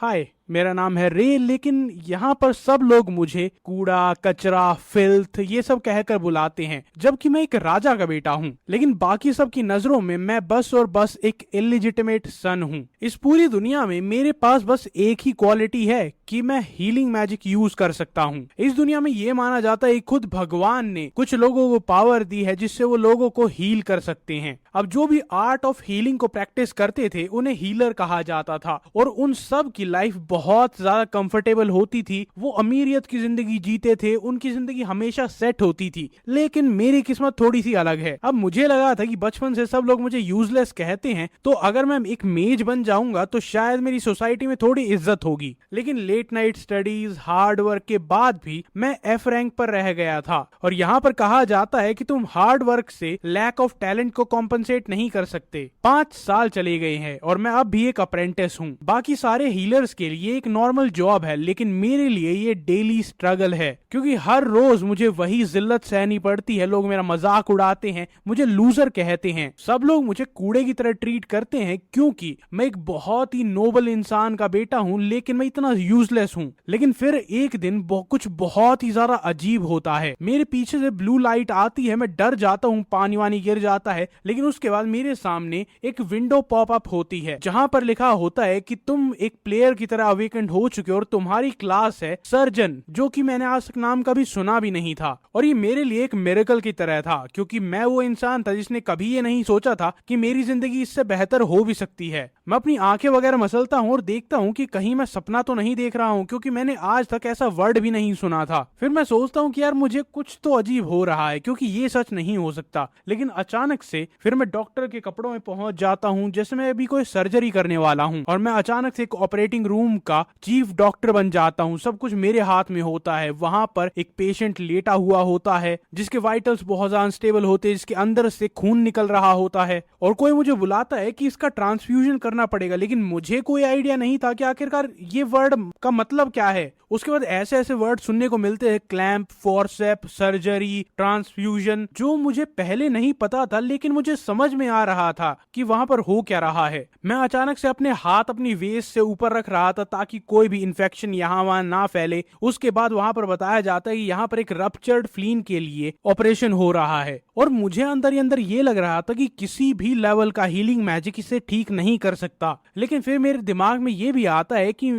हाय, मेरा नाम है रे, लेकिन यहाँ पर सब लोग मुझे कूड़ा कचरा फिल्थ ये सब कहकर बुलाते हैं, जबकि मैं एक राजा का बेटा हूँ। लेकिन बाकी सब की नजरों में मैं बस और बस एक इलिजिटिमेट सन हूँ। इस पूरी दुनिया में मेरे पास बस एक ही क्वालिटी है कि मैं हीलिंग मैजिक यूज कर सकता हूँ। इस दुनिया में ये माना जाता है खुद भगवान ने कुछ लोगों को पावर दी है जिससे वो लोगों को हील कर सकते हैं। अब जो भी आर्ट ऑफ हीलिंग को प्रैक्टिस करते थे उन्हें हीलर कहा जाता था, और उन सब की लाइफ बहुत ज्यादा कंफर्टेबल होती थी। वो अमीरियत की जिंदगी जीते थे, उनकी जिंदगी हमेशा सेट होती थी। लेकिन मेरी किस्मत थोड़ी सी अलग है। अब मुझे लगा था कि बचपन से सब लोग मुझे यूजलेस कहते हैं, तो अगर मैं एक मेज बन जाऊंगा तो शायद मेरी सोसाइटी में थोड़ी इज्जत होगी। लेकिन late night studies, hard work के बाद भी मैं एफ रैंक पर रह गया था। और यहाँ पर कहा जाता है कि तुम हार्ड वर्क से लैक ऑफ टैलेंट को कॉम्पनसेट नहीं कर सकते। 5 साल चले गए हैं और मैं अब भी एक अप्रेंटिस हूँ। बाकी सारे हीलर्स के लिए एक नॉर्मल जॉब है, लेकिन मेरे लिए ये डेली स्ट्रगल है, क्योंकि हर रोज मुझे वही जिल्लत सहनी पड़ती है। लोग मेरा मजाक उड़ाते हैं, मुझे लूजर कहते हैं, सब लोग मुझे कूड़े की तरह ट्रीट करते हैं, क्योंकि मैं एक बहुत ही नोबल इंसान का बेटा हूँ, लेकिन मैं इतना यूजलेस हूँ। लेकिन फिर एक दिन कुछ बहुत ही ज्यादा अजीब होता है। मेरे पीछे से ब्लू लाइट आती है, मैं डर जाता हूँ, पानी वानी गिर जाता है। लेकिन उसके बाद मेरे सामने एक विंडो पॉप अप होती है जहां पर लिखा होता है कि तुम एक प्लेयर की तरह अवेकेंड हो चुके हो और तुम्हारी क्लास है सर्जन, जो कि मैंने आज तक नाम कभी सुना भी नहीं था। और ये मेरे लिए एक मिरेकल की तरह था, क्योंकि मैं वो इंसान था जिसने कभी ये नहीं सोचा था कि मेरी जिंदगी इससे बेहतर हो भी सकती है। मैं अपनी आंखें वगैरह मसलता हूँ और देखता हूँ कि कहीं मैं सपना तो नहीं देख रहा हूँ, क्योंकि मैंने आज तक ऐसा वर्ड भी नहीं सुना था। फिर मैं सोचता हूँ कि यार मुझे कुछ तो अजीब हो रहा है, क्योंकि ये सच नहीं हो सकता। लेकिन अचानक से फिर मैं डॉक्टर के कपड़ों में पहुंच जाता हूँ, जैसे मैं अभी कोई सर्जरी करने वाला हूँ, और मैं अचानक से एक ऑपरेटिंग रूम का चीफ डॉक्टर बन जाता हूँ। सब कुछ मेरे हाथ में होता है। वहां पर एक पेशेंट लेटा हुआ होता है जिसके वाइटल्स बहुत अनस्टेबल होते हैं, जिसके अंदर से खून निकल रहा होता है, और कोई मुझे बुलाता है कि इसका ट्रांसफ्यूजन करना पड़ेगा। लेकिन मुझे कोई आइडिया नहीं था कि आखिरकार ये वर्ड का मतलब क्या है। उसके बाद ऐसे ऐसे वर्ड सुनने को मिलते हैं, क्लैंप, फोर्सेप, सर्जरी, ट्रांसफ्यूजन, जो मुझे पहले नहीं पता था, लेकिन मुझे समझ में आ रहा था कि वहां पर हो क्या रहा है। मैं अचानक से अपने हाथ अपनी वेस्ट से ऊपर रख रहा था ताकि कोई भी इंफेक्शन यहाँ वहां ना फैले। उसके बाद वहां पर बताया जाता है कि यहाँ पर एक रप्चर्ड फ्लीन के लिए ऑपरेशन हो रहा है, और मुझे अंदर ही अंदर ये लग रहा था कि किसी भी लेवल का हीलिंग मैजिक इसे ठीक नहीं कर सकता। लेकिन फिर मेरे दिमाग में ये भी आता है कि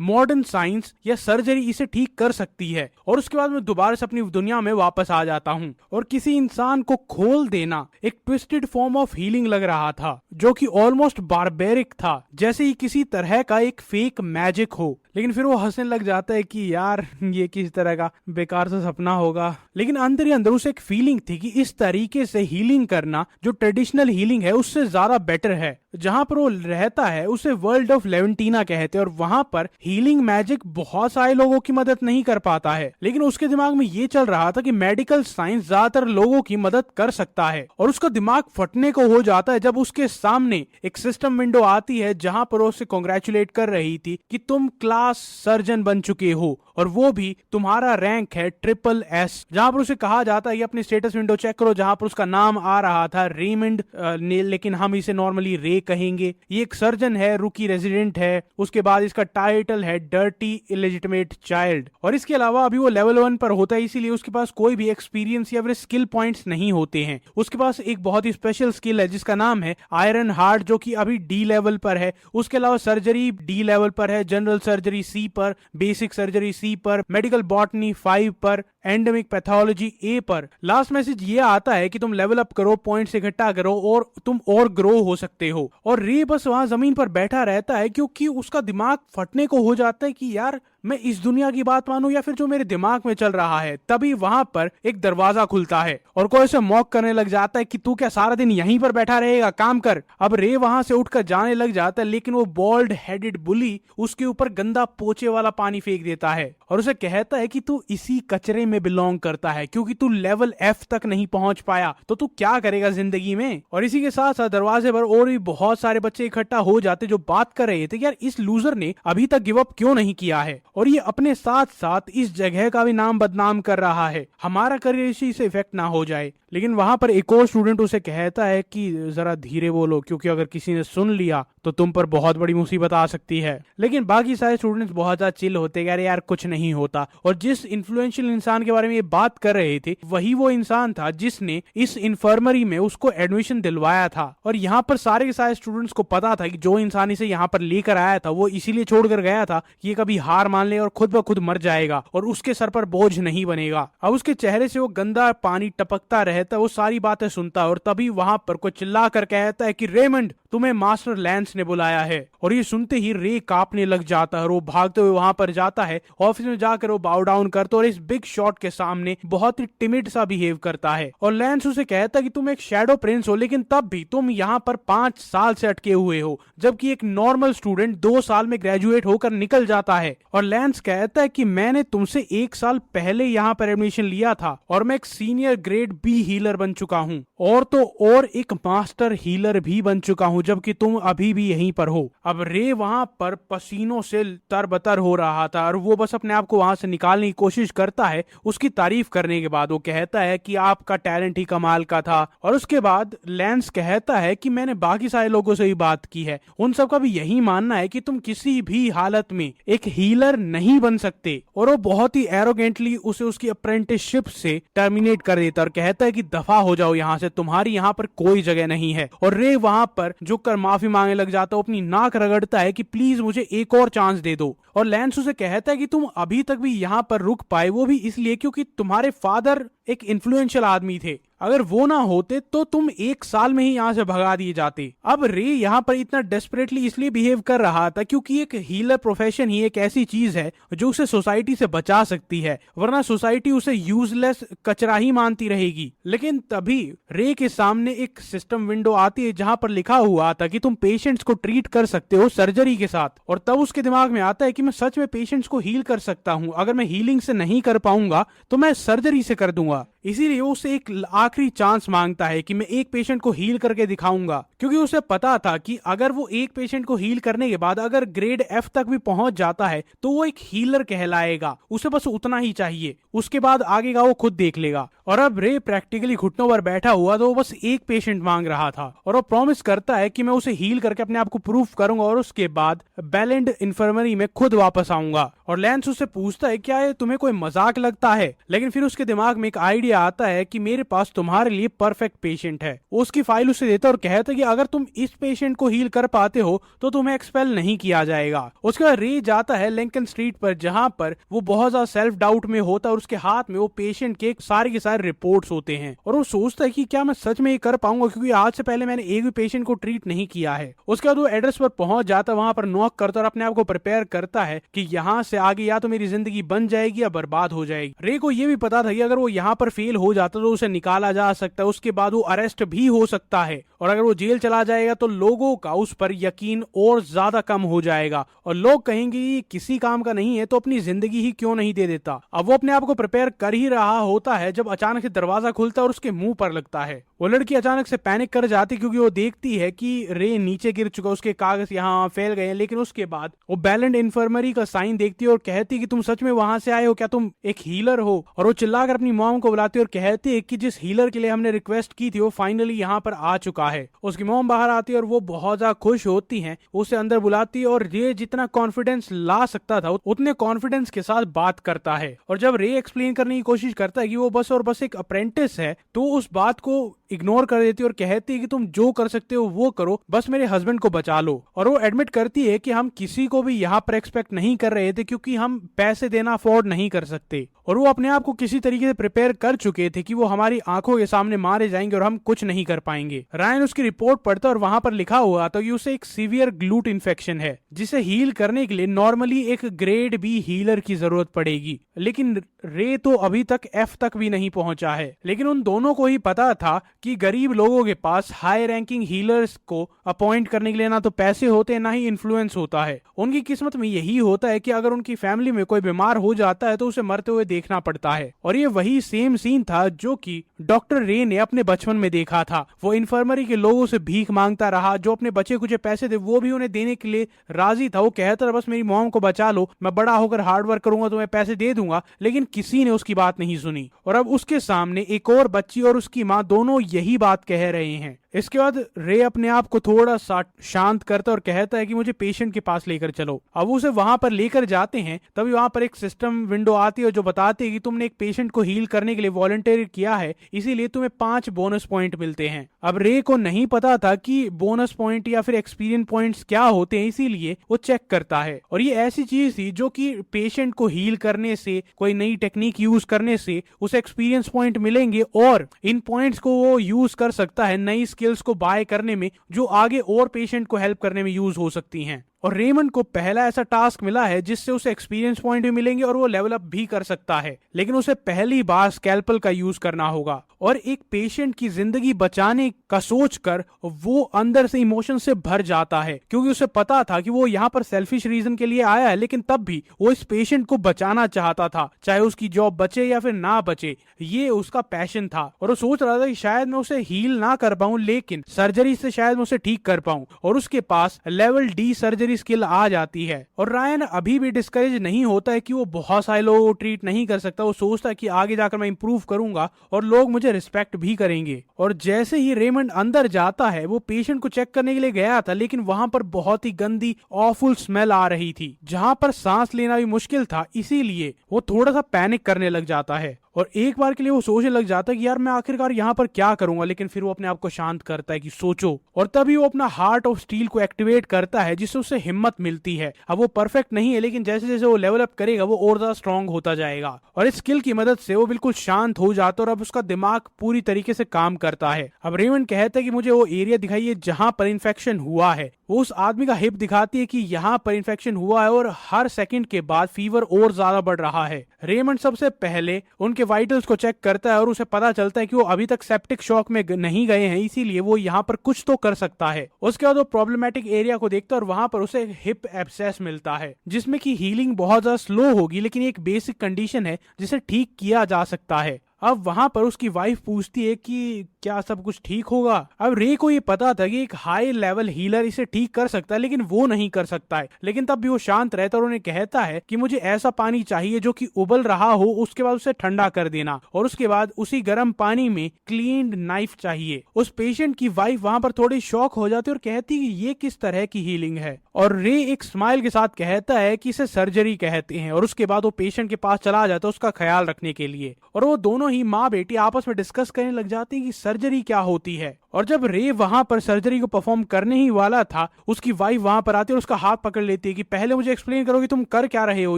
मॉडर्न साइंस या सर्जरी इसे ठीक कर सकती है, और उसके बाद मैं दोबारा से अपनी दुनिया में वापस आ जाता हूँ। और किसी इंसान को खोल देना एक ट्विस्टेड फॉर्म ऑफ हीलिंग लग रहा था, जो कि ऑलमोस्ट बारबेरिक था, जैसे ही किसी तरह का एक फेक मैजिक हो। लेकिन फिर वो हंसने लग जाता है कि यार ये किस तरह का बेकार सा सपना होगा। लेकिन अंदर ही अंदर उसे एक फीलिंग थी कि इस तरीके से हीलिंग करना जो ट्रेडिशनल हीलिंग है उससे ज्यादा बेटर है। जहां पर वो रहता है उसे वर्ल्ड ऑफ लेवेंटीना कहते हैं, और वहां पर हीलिंग मैजिक बहुत सारे लोगों की मदद नहीं कर पाता है। लेकिन उसके दिमाग में ये चल रहा था कि मेडिकल साइंस ज्यादातर लोगों की मदद कर सकता है, और उसका दिमाग फटने को हो जाता है जब उसके सामने एक सिस्टम विंडो आती है जहां पर उसे कॉन्ग्रेचुलेट कर रही थी कि तुम क्लास सर्जन बन चुके हो, और वो भी तुम्हारा रैंक है SSS। जहां पर उसे कहा जाता है कि अपनी स्टेटस विंडो चेक करो, जहां पर उसका नाम आ रहा था रेमंड ने, लेकिन हम इसे नॉर्मली रे कहेंगे। ये एक सर्जन है, रुकी रेजिडेंट है। उसके बाद इसका टाइटल है डर्टी इलेजिटिमेट चाइल्ड, और इसके अलावा अभी वो लेवल 1 पर होता है, इसीलिए उसके पास कोई भी एक्सपीरियंस या फिर स्किल पॉइंट्स नहीं होते हैं। उसके पास एक बहुत ही स्पेशल स्किल है जिसका नाम है आयरन हार्ट, जो कि अभी D लेवल पर है। उसके अलावा सर्जरी D लेवल पर है, जनरल सर्जरी C पर, बेसिक सर्जरी C पर, मेडिकल बॉटनी 5 पर, एंडेमिक पैथोलॉजी A पर। लास्ट मैसेज ये आता है कि तुम लेवल अप करो, पॉइंट्स इकट्ठा करो, और तुम और ग्रो हो सकते हो। और रे बस वहां जमीन पर बैठा रहता है, क्योंकि उसका दिमाग फटने को हो जाता है कि यार मैं इस दुनिया की बात मानूं या फिर जो मेरे दिमाग में चल रहा है। तभी वहां पर एक दरवाजा खुलता है और कोई उसे मॉक करने लग जाता है कि तू क्या सारा दिन यहीं पर बैठा रहेगा, काम कर। अब रे वहां से उठकर जाने लग जाता है, लेकिन वो बॉल्ड हेडेड बुली उसके ऊपर गंदा पोचे वाला पानी फेंक देता है और उसे कहता है कि तू इसी कचरे में बिलोंग करता है, क्योंकि तू लेवल F तक नहीं पहुंच पाया तो तू क्या करेगा जिंदगी में। और इसी के साथ साथ दरवाजे पर और भी बहुत सारे बच्चे इकट्ठा हो जाते जो बात कर रहे थे यार इस लूजर ने अभी तक गिव अप क्यों नहीं किया है, और ये अपने साथ साथ इस जगह का भी नाम बदनाम कर रहा है, हमारा करियर इसी से इफेक्ट ना हो जाए। लेकिन वहां पर एक और स्टूडेंट उसे कहता है कि जरा धीरे बोलो, क्योंकि अगर किसी ने सुन लिया तो तो तुम पर बहुत बड़ी मुसीबत आ सकती है। लेकिन बाकी सारे स्टूडेंट्स बहुत ज्यादा चिल होते गए, यार कुछ नहीं होता। और जिस इन्फ्लुएंशियल इंसान के बारे में ये बात कर रहे थे वही वो इंसान था जिसने इस इन्फर्मरी में उसको एडमिशन दिलवाया था। और यहाँ पर सारे के सारे स्टूडेंट्स को पता था कि जो इंसान इसे यहाँ पर लेकर आया था वो इसीलिए छोड़कर गया था कि ये कभी हार मान ले और खुद ब खुद मर जाएगा और उसके सर पर बोझ नहीं बनेगा। अब उसके चेहरे से वो गंदा पानी टपकता रहता, वो सारी बातें सुनता और तभी वहां पर कोई चिल्ला कर कहता है कि रेमंड, तुम्हें मास्टर लैंस ने बुलाया है। और ये सुनते ही रे कांपने लग जाता है और वो भागते हुए वहां पर जाता है। ऑफिस में जाकर वो बाउ डाउन करता है और इस बिग शॉट के सामने बहुत ही टिमिड सा बिहेव करता है। और लैंस उसे कहता है कि तुम एक शैडो प्रिंस हो, लेकिन तब भी तुम यहाँ पर 5 साल से अटके हुए हो, जबकि एक नॉर्मल स्टूडेंट 2 साल में ग्रेजुएट होकर निकल जाता है। और लैंस कहता है कि मैंने तुमसे 1 साल पहले यहाँ पर एडमिशन लिया था और मैं एक सीनियर ग्रेड बी हीलर बन चुका हूँ और तो और एक मास्टर हीलर भी बन चुका हूँ, जबकि तुम अभी भी यहीं पर हो। अब रे वहां पर पसीनों से तरबतर हो रहा था और वो बस अपने आप को वहां से निकालने की कोशिश करता है। उसकी तारीफ करने के बाद वो कहता है कि आपका टैलेंट ही कमाल का था। और उसके बाद लैंस कहता है कि मैंने बाकी सारे लोगों से भी बात की है, उन सबका भी यही मानना है कि तुम किसी भी हालत में एक हीलर नहीं बन सकते। और वो बहुत ही एरोगेंटली उसे उसकी अप्रेंटिसशिप से टर्मिनेट कर देता और कहता है कि दफा हो जाओ यहाँ से, तुम्हारी यहाँ पर कोई जगह नहीं है। और रे वहां पर झुककर माफी मांगने लग जाता है, अपनी नाक रगड़ता है कि प्लीज मुझे एक और चांस दे दो। और लैंस उसे कहता है कि तुम अभी तक भी यहाँ पर रुक पाए वो भी इसलिए क्योंकि तुम्हारे फादर एक इन्फ्लुएंशियल आदमी थे, अगर वो ना होते तो तुम 1 साल में ही यहाँ से भगा दिए जाते। अब रे यहाँ पर इतना डेस्परेटली इसलिए बिहेव कर रहा था क्योंकि एक हीलर प्रोफेशन ही एक ऐसी चीज है जो उसे सोसाइटी से बचा सकती है, वरना सोसाइटी उसे यूजलेस कचरा ही मानती रहेगी। लेकिन तभी रे के सामने एक सिस्टम विंडो आती है जहां पर लिखा हुआ था कि तुम पेशेंट्स को ट्रीट कर सकते हो सर्जरी के साथ। और तब उसके दिमाग में आता है कि मैं सच में पेशेंट्स को हील कर सकता हूँ, अगर मैं हीलिंग से नहीं कर पाऊंगा तो मैं सर्जरी से कर दूंगा। इसीलिए उसे एक आखिरी चांस मांगता है कि मैं एक पेशेंट को हील करके दिखाऊंगा, क्योंकि उसे पता था कि अगर वो एक पेशेंट को हील करने के बाद अगर ग्रेड एफ तक भी पहुंच जाता है तो वो एक हीलर कहलाएगा। उसे बस उतना ही चाहिए, उसके बाद आगे का वो खुद देख लेगा। और अब रे प्रैक्टिकली घुटनों पर बैठा हुआ तो वो बस एक पेशेंट मांग रहा था और वो प्रॉमिस करता है कि मैं उसे हील करके अपने आप को प्रूफ करूंगा और उसके बाद बेलेंड इन्फर्मरी में खुद वापस आऊंगा। और लैंस उससे पूछता है क्या ये तुम्हें कोई मजाक लगता है, लेकिन फिर उसके दिमाग में एक आइडिया आता है कि मेरे पास तुम्हारे लिए परफेक्ट पेशेंट है। वो उसकी फाइल उसे देता है और कहता है कि अगर तुम इस पेशेंट को हील कर पाते हो तो तुम्हें एक्सपेल नहीं किया जाएगा। उसके बाद रे जाता है लिंकन स्ट्रीट पर जहां पर वो बहुत ज्यादा सेल्फ डाउट में होता है और उसके हाथ में वो पेशेंट के सारे रिपोर्ट्स होते हैं और वो सोचता है कि क्या मैं सच में ये कर पाऊंगा, क्योंकि आज से पहले मैंने एक भी पेशेंट को ट्रीट नहीं किया है। उसके बाद वो एड्रेस पर पहुंच जाता है, वहां पर नॉक करता और अपने आप को प्रिपेयर करता है कि यहाँ से आगे या तो मेरी जिंदगी बन जाएगी या बर्बाद हो जाएगी। रे को ये भी पता था कि अगर वो यहाँ पर फेल हो जाता तो उसे निकाला जा सकता है, उसके बाद वो अरेस्ट भी हो सकता है और अगर वो जेल चला जाएगा तो लोगों का उस पर यकीन और ज्यादा कम हो जाएगा और लोग कहेंगे ये किसी काम का नहीं है तो अपनी जिंदगी ही क्यों नहीं दे देता। अब वो अपने आप को प्रिपेयर कर ही रहा होता है जब अचानक से दरवाजा खुलता है और उसके मुंह पर लगता है। वो लड़की अचानक से पैनिक कर जाती क्योंकि वो देखती है कि रे नीचे गिर चुका, उसके कागज यहाँ फैल गए हैं। लेकिन उसके बाद वो बेलेंड इन्फर्मरी का साइन देखती है और कहती है कि तुम सच में वहां से आए हो, क्या तुम एक हीलर हो? और वो चिल्लाकर अपनी मॉम को बुलाती है और कहती है कि जिस हीलर के लिए हमने रिक्वेस्ट की थी वो फाइनली यहाँ पर आ चुका है। उसकी मॉम बाहर आती है और वो बहुत ज्यादा खुश होती है, उसे अंदर बुलाती है और रे जितना कॉन्फिडेंस ला सकता था उतने कॉन्फिडेंस के साथ बात करता है। और जब रे एक्सप्लेन करने की कोशिश करता है कि वो बस और बस एक अप्रेंटिस है तो उस बात को इग्नोर कर देती है और कहती है कि तुम जो कर सकते हो वो करो, बस मेरे हस्बैंड को बचा लो। और वो एडमिट करती है कि हम किसी को भी यहाँ पर एक्सपेक्ट नहीं कर रहे थे क्योंकि हम पैसे देना अफोर्ड नहीं कर सकते और वो अपने आप को किसी तरीके से प्रिपेयर कर चुके थे कि वो हमारी आंखों के सामने मारे जाएंगे और हम कुछ नहीं कर पाएंगे। रायन उसकी रिपोर्ट पढ़ता और वहां पर लिखा हुआ था कि उसे एक सीवियर ग्लूट इन्फेक्शन है जिसे हील करने के लिए नॉर्मली एक ग्रेड बी हीलर की जरूरत पड़ेगी, लेकिन रे तो अभी तक एफ तक भी नहीं पहुंचा है। लेकिन उन दोनों को ही पता था कि गरीब लोगों के पास हाई रैंकिंग हीलर्स को अपॉइंट करने के लिए ना तो पैसे होते ना ही इन्फ्लुएंस होता है। उनकी किस्मत में यही होता है कि अगर उनकी फैमिली में कोई बीमार हो जाता है तो उसे मरते हुए देखना पड़ता है। और ये वही सेम सीन था जो कि डॉक्टर रे ने अपने बचपन में देखा था। वो इन्फर्मरी के लोगों से भीख मांगता रहा, जो अपने बच्चे कुछ पैसे थे वो भी उन्हें देने के लिए राजी था। वो कहता था बस मेरी मॉम को बचा लो, मैं बड़ा होकर हार्ड वर्क करूंगा तो मैं पैसे दे दूंगा, लेकिन किसी ने उसकी बात नहीं सुनी। और अब उसके सामने एक और बच्ची और उसकी माँ दोनों यही बात कह रहे हैं। इसके बाद रे अपने आप को थोड़ा सा शांत करता है और कहता है कि मुझे पेशेंट के पास लेकर चलो। अब उसे वहां पर लेकर जाते हैं, तभी वहां पर एक सिस्टम विंडो आती है जो बताती है कि तुमने एक पेशेंट को हील करने के लिए वॉलंटियर किया है, इसीलिए तुम्हें 5 बोनस पॉइंट मिलते हैं। अब रे को नहीं पता था कि बोनस पॉइंट या फिर एक्सपीरियंस पॉइंट्स क्या होते हैं, इसीलिए वो चेक करता है। और ये ऐसी चीज थी जो कि पेशेंट को हील करने से, कोई नई टेक्निक यूज करने से उसे एक्सपीरियंस पॉइंट मिलेंगे और इन पॉइंट्स को वो यूज कर सकता है नई स्किल्स को बाय करने में, जो आगे और पेशेंट को हेल्प करने में यूज हो सकती हैं। और रेमंड को पहला ऐसा टास्क मिला है जिससे उसे एक्सपीरियंस पॉइंट भी मिलेंगे और वो लेवल अप भी कर सकता है, लेकिन उसे पहली बार स्कैल्पल का यूज करना होगा। और एक पेशेंट की जिंदगी बचाने का सोचकर वो अंदर से इमोशन से भर जाता है, क्योंकि उसे पता था कि वो यहाँ पर सेल्फिश रीजन के लिए आया है, लेकिन तब भी वो इस पेशेंट को बचाना चाहता था, चाहे उसकी जॉब बचे या फिर ना बचे। ये उसका पैशन था और वो सोच रहा था कि शायद मैं उसे हील ना कर पाऊं, लेकिन सर्जरी से शायद मैं उसे ठीक कर पाऊं। और उसके पास लेवल डी सर्जरी स्किल आ जाती है। और रायन अभी भी डिस्करेज नहीं होता है कि वो बहुत सारे लोगों को ट्रीट नहीं कर सकता। वो सोचता है कि आगे जाकर मैं इंप्रूव करूंगा और लोग मुझे रिस्पेक्ट भी करेंगे। और जैसे ही रेमंड अंदर जाता है, वो पेशेंट को चेक करने के लिए गया था, लेकिन वहां पर बहुत ही गंदी ऑफुल स्मेल आ रही थी, जहां पर सांस लेना भी मुश्किल था। इसीलिए वो थोड़ा सा पैनिक करने लग जाता है और एक बार के लिए वो सोचने लग जाता है कि यार मैं आखिरकार यहाँ पर क्या करूंगा। लेकिन फिर वो अपने आप को शांत करता है कि सोचो, और तभी वो अपना हार्ट ऑफ स्टील को एक्टिवेट करता है, जिससे उसे हिम्मत मिलती है। अब वो परफेक्ट नहीं है, लेकिन जैसे जैसे वो लेवल अप करेगा वो और ज्यादा स्ट्रांग होता जाएगा। और इस स्किल की मदद से वो बिल्कुल शांत हो जाता है और अब उसका दिमाग पूरी तरीके से काम करता है। अब रेमंड कहता है कि मुझे वो एरिया दिखाइए जहां पर इन्फेक्शन हुआ है। वो उस आदमी का हिप दिखाती है कि यहाँ पर इन्फेक्शन हुआ है और हर सेकंड के बाद फीवर और ज्यादा बढ़ रहा है। रेमंड सबसे पहले उनके वाइटल्स को चेक करता है और उसे पता चलता है कि वो अभी तक सेप्टिक शॉक में नहीं गए हैं, इसीलिए वो यहाँ पर कुछ तो कर सकता है। उसके बाद वो प्रॉब्लमेटिक एरिया को देखता है और वहां पर उसे हिप एब्सेस मिलता है, जिसमें की हीलिंग बहुत ज्यादा स्लो होगी, लेकिन एक बेसिक कंडीशन है जिसे ठीक किया जा सकता है। अब वहां पर उसकी वाइफ पूछती है कि क्या सब कुछ ठीक होगा। अब रे को ये पता था कि एक हाई लेवल हीलर इसे ठीक कर सकता है, लेकिन वो नहीं कर सकता है। लेकिन तब भी वो शांत रहता है और उन्हें कहता है कि मुझे ऐसा पानी चाहिए जो कि उबल रहा हो, उसके बाद उसे ठंडा कर देना और उसके बाद उसी गर्म पानी में क्लीन्ड नाइफ चाहिए। उस पेशेंट की वाइफ वहां पर थोड़ी शॉक हो जाती है और कहती है कि ये किस तरह की हीलिंग है। और रे एक स्माइल के साथ कहता है कि इसे सर्जरी कहते हैं। और उसके बाद वो पेशेंट के पास चला जाता है उसका ख्याल रखने के लिए, और वो दोनों ही माँ बेटी आपस में डिस्कस करने लग जाते हैं कि सर्जरी क्या होती है। और जब रे वहां पर सर्जरी को परफॉर्म करने ही वाला था, उसकी वाइफ वहां पर आती है और उसका हाथ पकड़ लेती है कि पहले मुझे एक्सप्लेन करो कि तुम कर क्या रहे हो,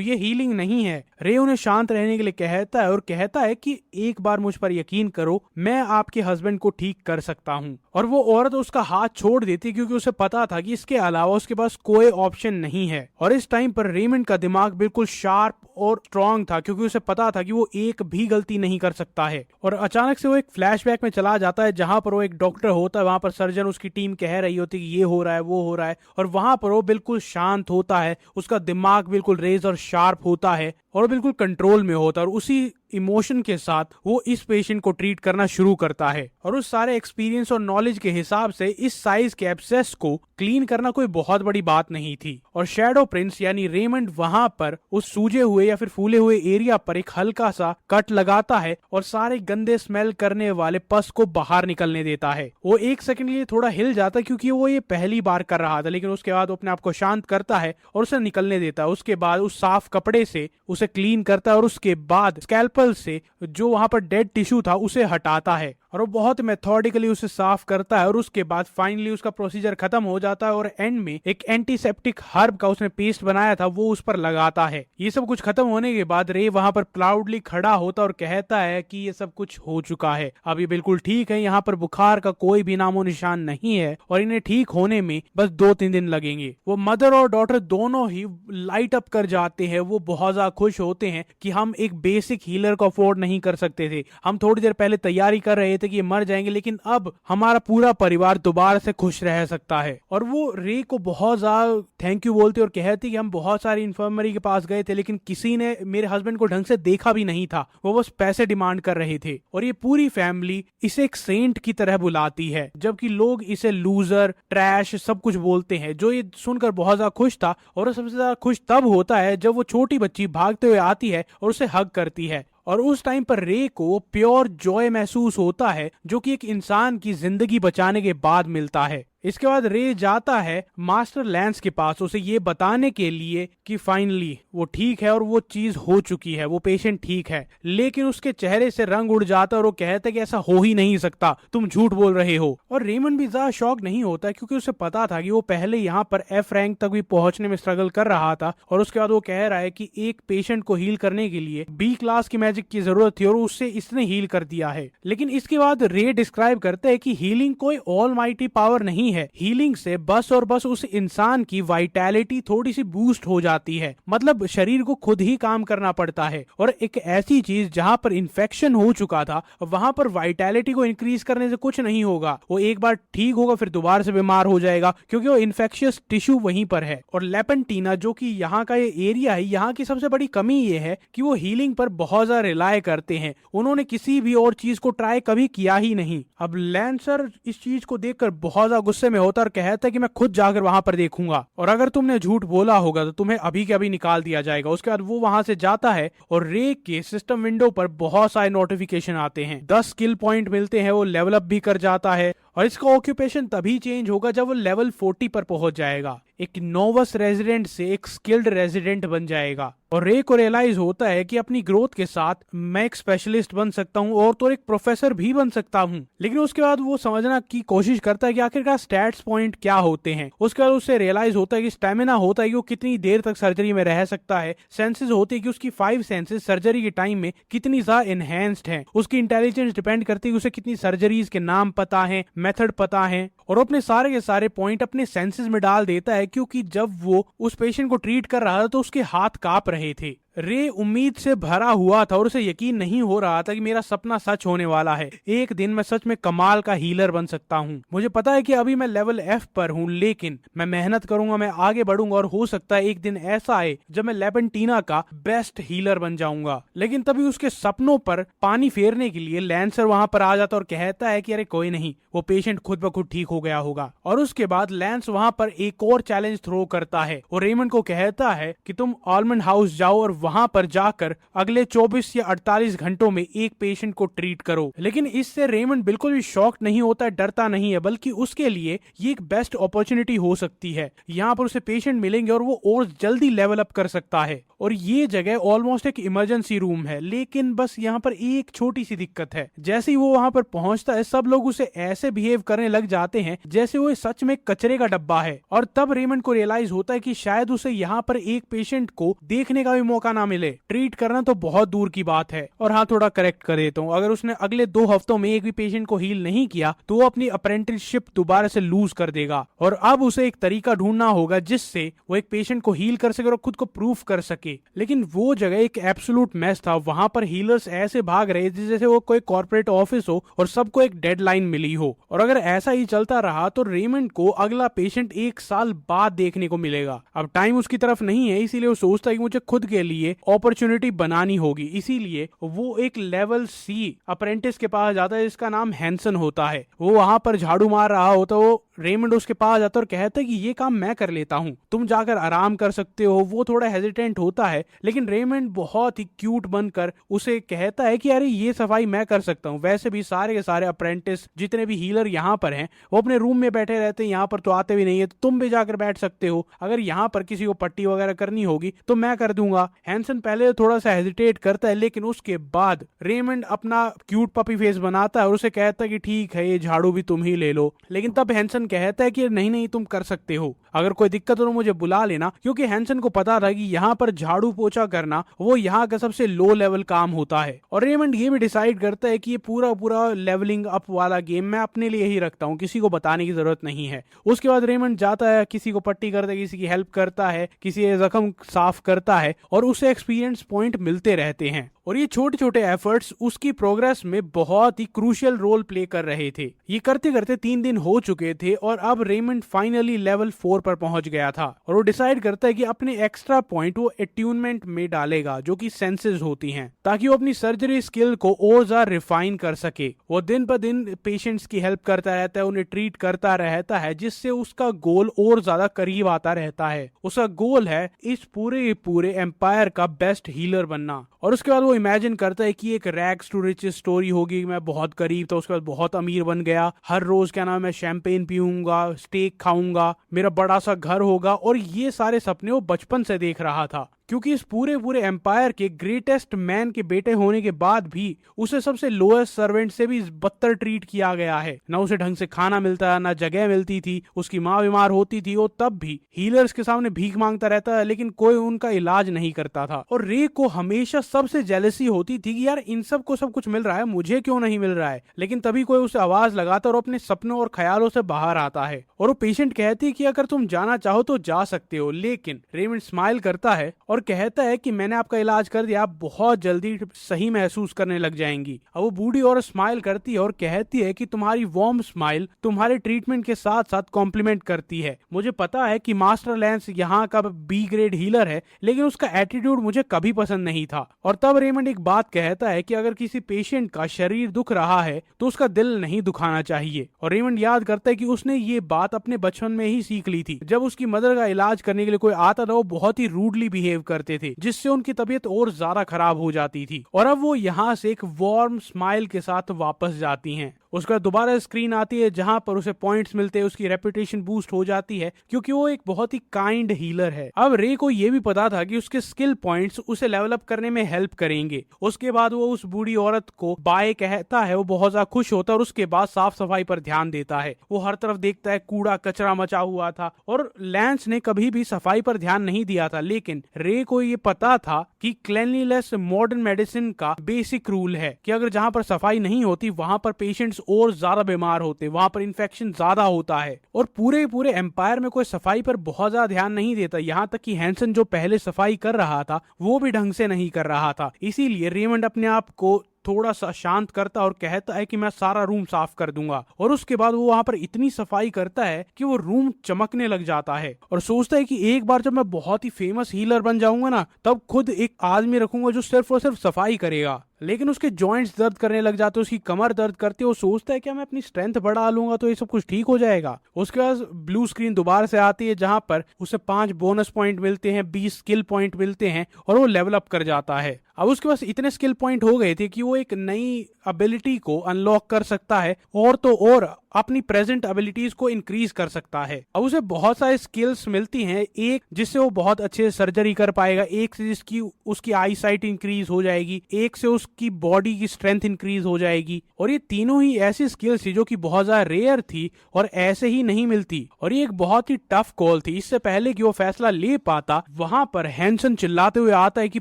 ये हीलिंग नहीं है। रे उन्हें शांत रहने के लिए कहता है और कहता है कि एक बार मुझ पर यकीन करो, मैं आपके हस्बैंड को ठीक कर सकता हूँ। और वो औरत उसका हाथ छोड़ देती क्योंकि उसे पता था कि इसके अलावा उसके पास कोई ऑप्शन नहीं है। और इस टाइम पर रेमंड का दिमाग बिल्कुल शार्प और स्ट्रांग था, क्योंकि उसे पता था कि वो एक भी गलती नहीं कर सकता है। और अचानक से वो एक फ्लैशबैक में चला जाता है जहां पर वो एक डॉक्टर होता है, वहां पर सर्जन उसकी टीम कह रही होती है कि ये हो रहा है, वो हो रहा है, और वहां पर वो बिल्कुल शांत होता है, उसका दिमाग बिल्कुल रेज और शार्प होता है और बिल्कुल कंट्रोल में होता है। और उसी इमोशन के साथ वो इस पेशेंट को ट्रीट करना शुरू करता है। और उस सारे एक्सपीरियंस और नॉलेज के हिसाब से इस साइज के एब्सेस को क्लीन करना कोई बहुत बड़ी बात नहीं थी। और शैडो प्रिंस यानी रेमंड वहां पर उस सूजे हुए या फिर फूले हुए एरिया पर एक हल्का सा कट लगाता है और सारे गंदे स्मेल करने वाले पस को बाहर निकलने देता है। वो एक सेकंड के लिए थोड़ा हिल जाता है क्योंकि वो ये पहली बार कर रहा था, लेकिन उसके बाद वो अपने आप को शांत करता है और उसे निकलने देता है। उसके बाद उस साफ कपड़े से उसे क्लीन करता है और उसके बाद स्कैल्पल से जो वहां पर डेड टिश्यू था उसे हटाता है और वो बहुत मेथोडिकली उसे साफ करता है। और उसके बाद फाइनली उसका प्रोसीजर खत्म हो जाता है और एंड में एक एंटीसेप्टिक हर्ब का उसने पेस्ट बनाया था वो उस पर लगाता है। ये सब कुछ खत्म होने के बाद रे वहां पर प्राउडली खड़ा होता और कहता है कि ये सब कुछ हो चुका है, अब ये बिल्कुल ठीक है, यहाँ पर बुखार का कोई भी नामो निशान नहीं है और इन्हें ठीक होने में बस 2-3 दिन लगेंगे। वो मदर और डॉटर दोनों ही लाइट अप कर जाते हैं। वो बहुत ज्यादा खुश होते हैं कि हम एक बेसिक हीलर को अफोर्ड नहीं कर सकते थे, हम थोड़ी देर पहले तैयारी कर रहे थे कि ये मर जाएंगे, लेकिन अब हमारा पूरा परिवार दोबारा से खुश रह सकता है। और वो रे को बहुत ज्यादा थैंक यू बोलते और कहती कि हम बहुत सारी इन्फर्मरी के पास गए थे, लेकिन किसी ने मेरे हस्बैंड को ढंग से देखा भी नहीं था, वो बस पैसे डिमांड कर रहे थे। और ये पूरी फैमिली इसे एक सेंट की तरह बुलाती है, जबकि लोग इसे लूजर, ट्रैश सब कुछ बोलते हैं। जो ये सुनकर बहुत ज्यादा खुश था, और सबसे ज्यादा खुश तब होता है जब वो छोटी बच्ची भागते हुए आती है और उसे हग करती है। और उस टाइम पर रे को प्योर जॉय महसूस होता है जो कि एक इंसान की जिंदगी बचाने के बाद मिलता है। इसके बाद रे जाता है मास्टर लैंस के पास उसे ये बताने के लिए कि फाइनली वो ठीक है और वो चीज हो चुकी है, वो पेशेंट ठीक है। लेकिन उसके चेहरे से रंग उड़ जाता है और वो कहता है कि ऐसा हो ही नहीं सकता, तुम झूठ बोल रहे हो। और रेमंड भी ज्यादा शॉक नहीं होता क्योंकि उसे पता था कि वो पहले यहाँ पर एफ रैंक तक भी पहुंचने में स्ट्रगल कर रहा था और उसके बाद वो कह रहा है कि एक पेशेंट को हील करने के लिए बी क्लास की मैजिक की जरूरत थी और उससे इसने हील कर दिया है। लेकिन इसके बाद रे डिस्क्राइब करता है कि हीलिंग कोई ऑलमाइटी पावर नहीं है, हीलिंग से बस और बस उस इंसान की वाइटैलिटी थोड़ी सी बूस्ट हो जाती है। मतलब शरीर को खुद ही काम करना पड़ता है और एक ऐसी चीज जहां पर इन्फेक्शन हो चुका था वहां पर वाइटैलिटी को इंक्रीज करने से कुछ नहीं होगा। वो एक बार ठीक होगा फिर दोबारा से बीमार हो जाएगा क्योंकि वो इन्फेक्शियस टिश्यू वहीं पर है। और लेपेंटीना जो कि यहाँ का ये एरिया है, यहाँ की सबसे बड़ी कमी ये है कि वो हीलिंग पर बहुत ज्यादा रिलाय करते हैं। उन्होंने किसी भी और चीज को ट्राई कभी किया ही नहीं। अब लैंसर इस चीज को देखकर बहुत ज्यादा गुस्से में होता और कहता है कि मैं खुद जाकर वहां पर देखूंगा और अगर तुमने झूठ बोला होगा तो तुम्हें अभी के अभी निकाल दिया जाएगा। उसके बाद वो वहां से जाता है और रे के सिस्टम विंडो पर बहुत सारे नोटिफिकेशन आते हैं, 10 स्किल पॉइंट मिलते हैं, वो लेवल अप भी कर जाता है और इसका ऑक्यूपेशन तभी चेंज होगा जब वो लेवल 40 पर पहुंच जाएगा। एक नोवस रेजिडेंट से एक स्किल्ड रेजिडेंट बन जाएगा और रे को रियलाइज होता है कि अपनी ग्रोथ के साथ मैं एक स्पेशलिस्ट बन सकता हूँ और तो एक प्रोफेसर भी बन सकता हूँ। लेकिन उसके बाद वो समझना की कोशिश करता है कि आखिरकार स्टैट्स पॉइंट क्या होते हैं। उसके बाद उसे रियलाइज होता है कि स्टेमिना होता है कि वो कितनी देर तक सर्जरी में रह सकता है, सेंसेस होती है कि उसकी 5 सेंसेस सर्जरी के टाइम में कितनी ज्यादा एनहेंस्ड है, उसकी इंटेलिजेंस डिपेंड करती है उसे कितनी सर्जरीज के नाम पता है, मेथड पता है और अपने सारे के सारे पॉइंट अपने सेंसेस में डाल देता है क्योंकि जब वो उस पेशेंट को ट्रीट कर रहा था तो उसके हाथ कांप रहे थे। रे उम्मीद से भरा हुआ था और उसे यकीन नहीं हो रहा था कि मेरा सपना सच होने वाला है, एक दिन मैं सच में कमाल का हीलर बन सकता हूँ। मुझे पता है कि अभी मैं लेवल F पर हूँ लेकिन मैं मेहनत करूंगा, मैं आगे बढ़ूंगा और हो सकता है एक दिन ऐसा आए जब मैं लेपेंटीना का बेस्ट हीलर बन जाऊंगा। लेकिन तभी उसके सपनों पर पानी फेरने के लिए लैंसर वहां पर आ जाता और कहता है कि अरे कोई नहीं, वो पेशेंट खुद ब खुद ठीक हो गया होगा। और उसके बाद लैंस वहां पर एक और चैलेंज थ्रो करता है और रेमंड को कहता है कि तुम आलमंड हाउस जाओ और वहां पर जाकर अगले 24 या 48 घंटों में एक पेशेंट को ट्रीट करो। लेकिन इससे रेमंड बिल्कुल भी शॉक्ड नहीं होता है, डरता नहीं है, बल्कि उसके लिए ये एक बेस्ट अपॉर्चुनिटी हो सकती है। यहाँ पर उसे पेशेंट मिलेंगे और वो और जल्दी लेवल अप कर सकता है। और ये जगह ऑलमोस्ट एक इमरजेंसी रूम है, लेकिन बस यहाँ पर एक छोटी सी दिक्कत है। जैसे ही वो वहां पर पहुंचता है सब लोग उसे ऐसे बिहेव करने लग जाते हैं जैसे वो सच में कचरे का डब्बा है। और तब रेमंड को रियलाइज होता है कि शायद उसे यहाँ पर एक पेशेंट को देखने का भी मौका ना मिले। ट्रीट करना तो बहुत दूर की बात है। और हाँ, थोड़ा करेक्ट कर देता हूँ, अगर उसने अगले 2 हफ्तों में एक भी पेशेंट को हील नहीं किया तो वो अपनी अप्रेंटिसशिप दोबारा से लूज कर देगा। और अब उसे एक तरीका ढूंढना होगा जिससे वो एक पेशेंट को हील कर सके और खुद को प्रूफ कर सके। लेकिन वो जगह एक एब्सोल्यूट मैस था। वहां पर हीलर्स ऐसे भाग रहे थे जैसे वो कोई कॉर्पोरेट ऑफिस हो और सबको एक डेडलाइन मिली हो। और अगर ऐसा ही चलता रहा तो रेमंड को अगला पेशेंट 1 साल बाद देखने को मिलेगा। अब टाइम उसकी तरफ नहीं है, इसीलिए वो सोचता है कि मुझे खुद के लिए अपॉर्चुनिटी बनानी होगी। इसीलिए वो एक लेवल C अप्रेंटिस के पास जाता है जिसका नाम हैंसन होता है। वो वहां पर झाड़ू मार रहा होता है। वो रेमंड उसके पास जाता है और कहता है कि ये काम मैं कर लेता हूँ, तुम जाकर आराम कर सकते हो। वो थोड़ा हेजिटेंट होता है लेकिन रेमंड बहुत ही क्यूट बनकर उसे कहता है कि अरे ये सफाई मैं कर सकता हूँ। वैसे भी सारे के सारे अप्रेंटिस जितने भी हीलर यहाँ पर हैं वो अपने रूम में बैठे रहते हैं, यहाँ पर तो आते भी नहीं है, तो तुम भी जाकर बैठ सकते हो। अगर यहाँ पर किसी को पट्टी वगैरह करनी होगी तो मैं कर दूंगा। हैंसन पहले थोड़ा सा हेजिटेट करता है लेकिन उसके बाद रेमंड अपना क्यूट पपी फेस बनाता है और उसे कहता है कि ठीक है, ये झाड़ू भी तुम ही ले लो। लेकिन तब हैंसन कहता है कि नहीं नहीं, तुम कर सकते हो, अगर कोई दिक्कत हो तो मुझे बुला लेना। क्योंकि हैंसन को पता था कि यहाँ पर झाड़ू पोछा करना वो यहाँ का सबसे लो लेवल काम होता है। और रेमंड ये भी डिसाइड करता है कि ये पूरा पूरा लेवलिंग अप वाला गेम मैं अपने लिए ही रखता हूँ, किसी को बताने की जरूरत नहीं है। उसके बाद रेमंड जाता है, किसी को पट्टी करता है, किसी की हेल्प करता है, किसी जख्म साफ करता है और उसे एक्सपीरियंस पॉइंट मिलते रहते हैं। और ये छोटे छोटे एफर्ट्स उसकी प्रोग्रेस में बहुत ही क्रूशियल रोल प्ले कर रहे थे। ये करते करते 3 दिन हो चुके थे और अब रेमंड फाइनली लेवल 4 पर पहुंच गया था। और वो डिसाइड करता है कि अपने एक्स्ट्रा पॉइंट वो अट्यूनमेंट में डालेगा जो कि सेंसेस होती हैं, ताकि वो अपनी सर्जरी स्किल को और ज्यादा रिफाइन कर सके। वो दिन ब दिन पेशेंट्स की हेल्प करता रहता है, उन्हें ट्रीट करता रहता है, जिससे उसका गोल और ज्यादा करीब आता रहता है। उसका गोल है इस पूरे एम्पायर का बेस्ट हीलर बनना। और उसके बाद वो इमेजिन करता है कि एक रैग्स टू रिचेस स्टोरी होगी, मैं बहुत गरीब था, उसके बाद बहुत अमीर बन गया, हर रोज क्या नाम है मैं शैंपेन पीऊंगा, स्टेक खाऊंगा, मेरा बड़ा सा घर होगा। और ये सारे सपने वो बचपन से देख रहा था, क्योंकि इस पूरे पूरे एम्पायर के ग्रेटेस्ट मैन के बेटे होने के बाद भी उसे सबसे लोएस्ट सर्वेंट से भी बदतर ट्रीट किया गया है। ना उसे ढंग से खाना मिलता, ना जगह मिलती थी, उसकी माँ बीमार होती थी, वो तब भी हीलर्स के सामने भीख मांगता रहता है, लेकिन कोई उनका इलाज नहीं करता था। और रे को हमेशा सबसे जेलसी होती थी कि यार इन सब को सब कुछ मिल रहा है, मुझे क्यों नहीं मिल रहा है। लेकिन तभी कोई उसे आवाज लगाता और अपने सपनों और ख्यालों से बाहर आता है। और वो पेशेंट कहती है कि अगर तुम जाना चाहो तो जा सकते हो। लेकिन रेमंड स्माइल करता है और कहता है कि मैंने आपका इलाज कर दिया, आप बहुत जल्दी सही महसूस करने लग जाएंगी। अब वो बूढ़ी और स्माइल करती है और कहती है कि तुम्हारी वार्म स्माइल तुम्हारे ट्रीटमेंट के साथ साथ कॉम्प्लीमेंट करती है। मुझे पता है कि मास्टर लैंस यहाँ का बी ग्रेड हीलर है, लेकिन उसका एटीट्यूड मुझे कभी पसंद नहीं था। और तब रेमंड एक बात कहता है कि अगर किसी पेशेंट का शरीर दुख रहा है तो उसका दिल नहीं दुखाना चाहिए। और रेमंड याद करता है कि उसने ये बात अपने बचपन में ही सीख ली थी। जब उसकी मदर का इलाज करने के लिए कोई आता था वो बहुत ही रूडली बिहेव करते थे, जिससे उनकी तबीयत और ज्यादा खराब हो जाती थी। और अब वो यहाँ से एक वार्म स्माइल के साथ वापस जाती हैं। उसका दोबारा स्क्रीन आती है जहां पर उसे पॉइंट्स मिलते हैं, उसकी रेपुटेशन बूस्ट हो जाती है क्योंकि वो एक बहुत ही काइंड हीलर है। अब रे को ये भी पता था कि उसके स्किल पॉइंट्स उसे लेवल अप करने में हेल्प करेंगे। उसके बाद वो उस बूढ़ी औरत को बाय कहता है, वो बहुत ज्यादा खुश होता है और उसके बाद साफ सफाई पर ध्यान देता है। वो हर तरफ देखता है, कूड़ा कचरा मचा हुआ था और लैंस ने कभी भी सफाई पर ध्यान नहीं दिया था। लेकिन रे को ये पता था कि क्लेanलीनेस मॉडर्न मेडिसिन का बेसिक रूल है कि अगर जहां पर सफाई नहीं होती वहां पर पेशेंट्स और ज्यादा बीमार होते, वहां पर इन्फेक्शन ज्यादा होता है। और पूरे पूरे एम्पायर में कोई सफाई पर बहुत ज्यादा ध्यान नहीं देता, यहाँ तक कि हैंसन जो पहले सफाई कर रहा था वो भी ढंग से नहीं कर रहा था। इसीलिए रेमंड अपने आप को थोड़ा सा शांत करता और कहता है कि मैं सारा रूम साफ कर दूंगा। और उसके बाद वो वहां पर इतनी सफाई करता है कि वो रूम चमकने लग जाता है और सोचता है कि एक बार जब मैं बहुत ही फेमस हीलर बन जाऊंगा ना, तब खुद एक आदमी रखूंगा जो सिर्फ और सिर्फ सफाई करेगा। लेकिन उसके जॉइंट्स दर्द करने लग जाते, उसकी कमर दर्द करती है। वो सोचता है कि मैं अपनी स्ट्रेंथ बढ़ा लूंगा तो ये सब कुछ ठीक हो जाएगा। उसके बाद ब्लू स्क्रीन दोबारा से आती है जहां पर उसे 5 बोनस पॉइंट मिलते हैं, 20 स्किल पॉइंट मिलते हैं और वो लेवल अप कर जाता है। अब उसके पास इतने स्किल पॉइंट हो गए थे कि वो एक नई एबिलिटी को अनलॉक कर सकता है और तो और अपनी प्रेजेंट एबिलिटीज को इंक्रीज कर सकता है। अब उसे बहुत सारे स्किल्स मिलती हैं, एक जिससे वो बहुत अच्छे सर्जरी कर पाएगा, एक से जिसकी उसकी आई साइट इंक्रीज हो जाएगी, एक से उसकी बॉडी की स्ट्रेंथ इंक्रीज हो जाएगी। और ये तीनों ही ऐसी स्किल्स थी जो कि बहुत ज्यादा रेयर थी और ऐसे ही नहीं मिलती। और ये एक बहुत ही टफ कॉल थी। इससे पहले कि वो फैसला ले पाता, वहां पर हैंसन चिल्लाते हुए आता है कि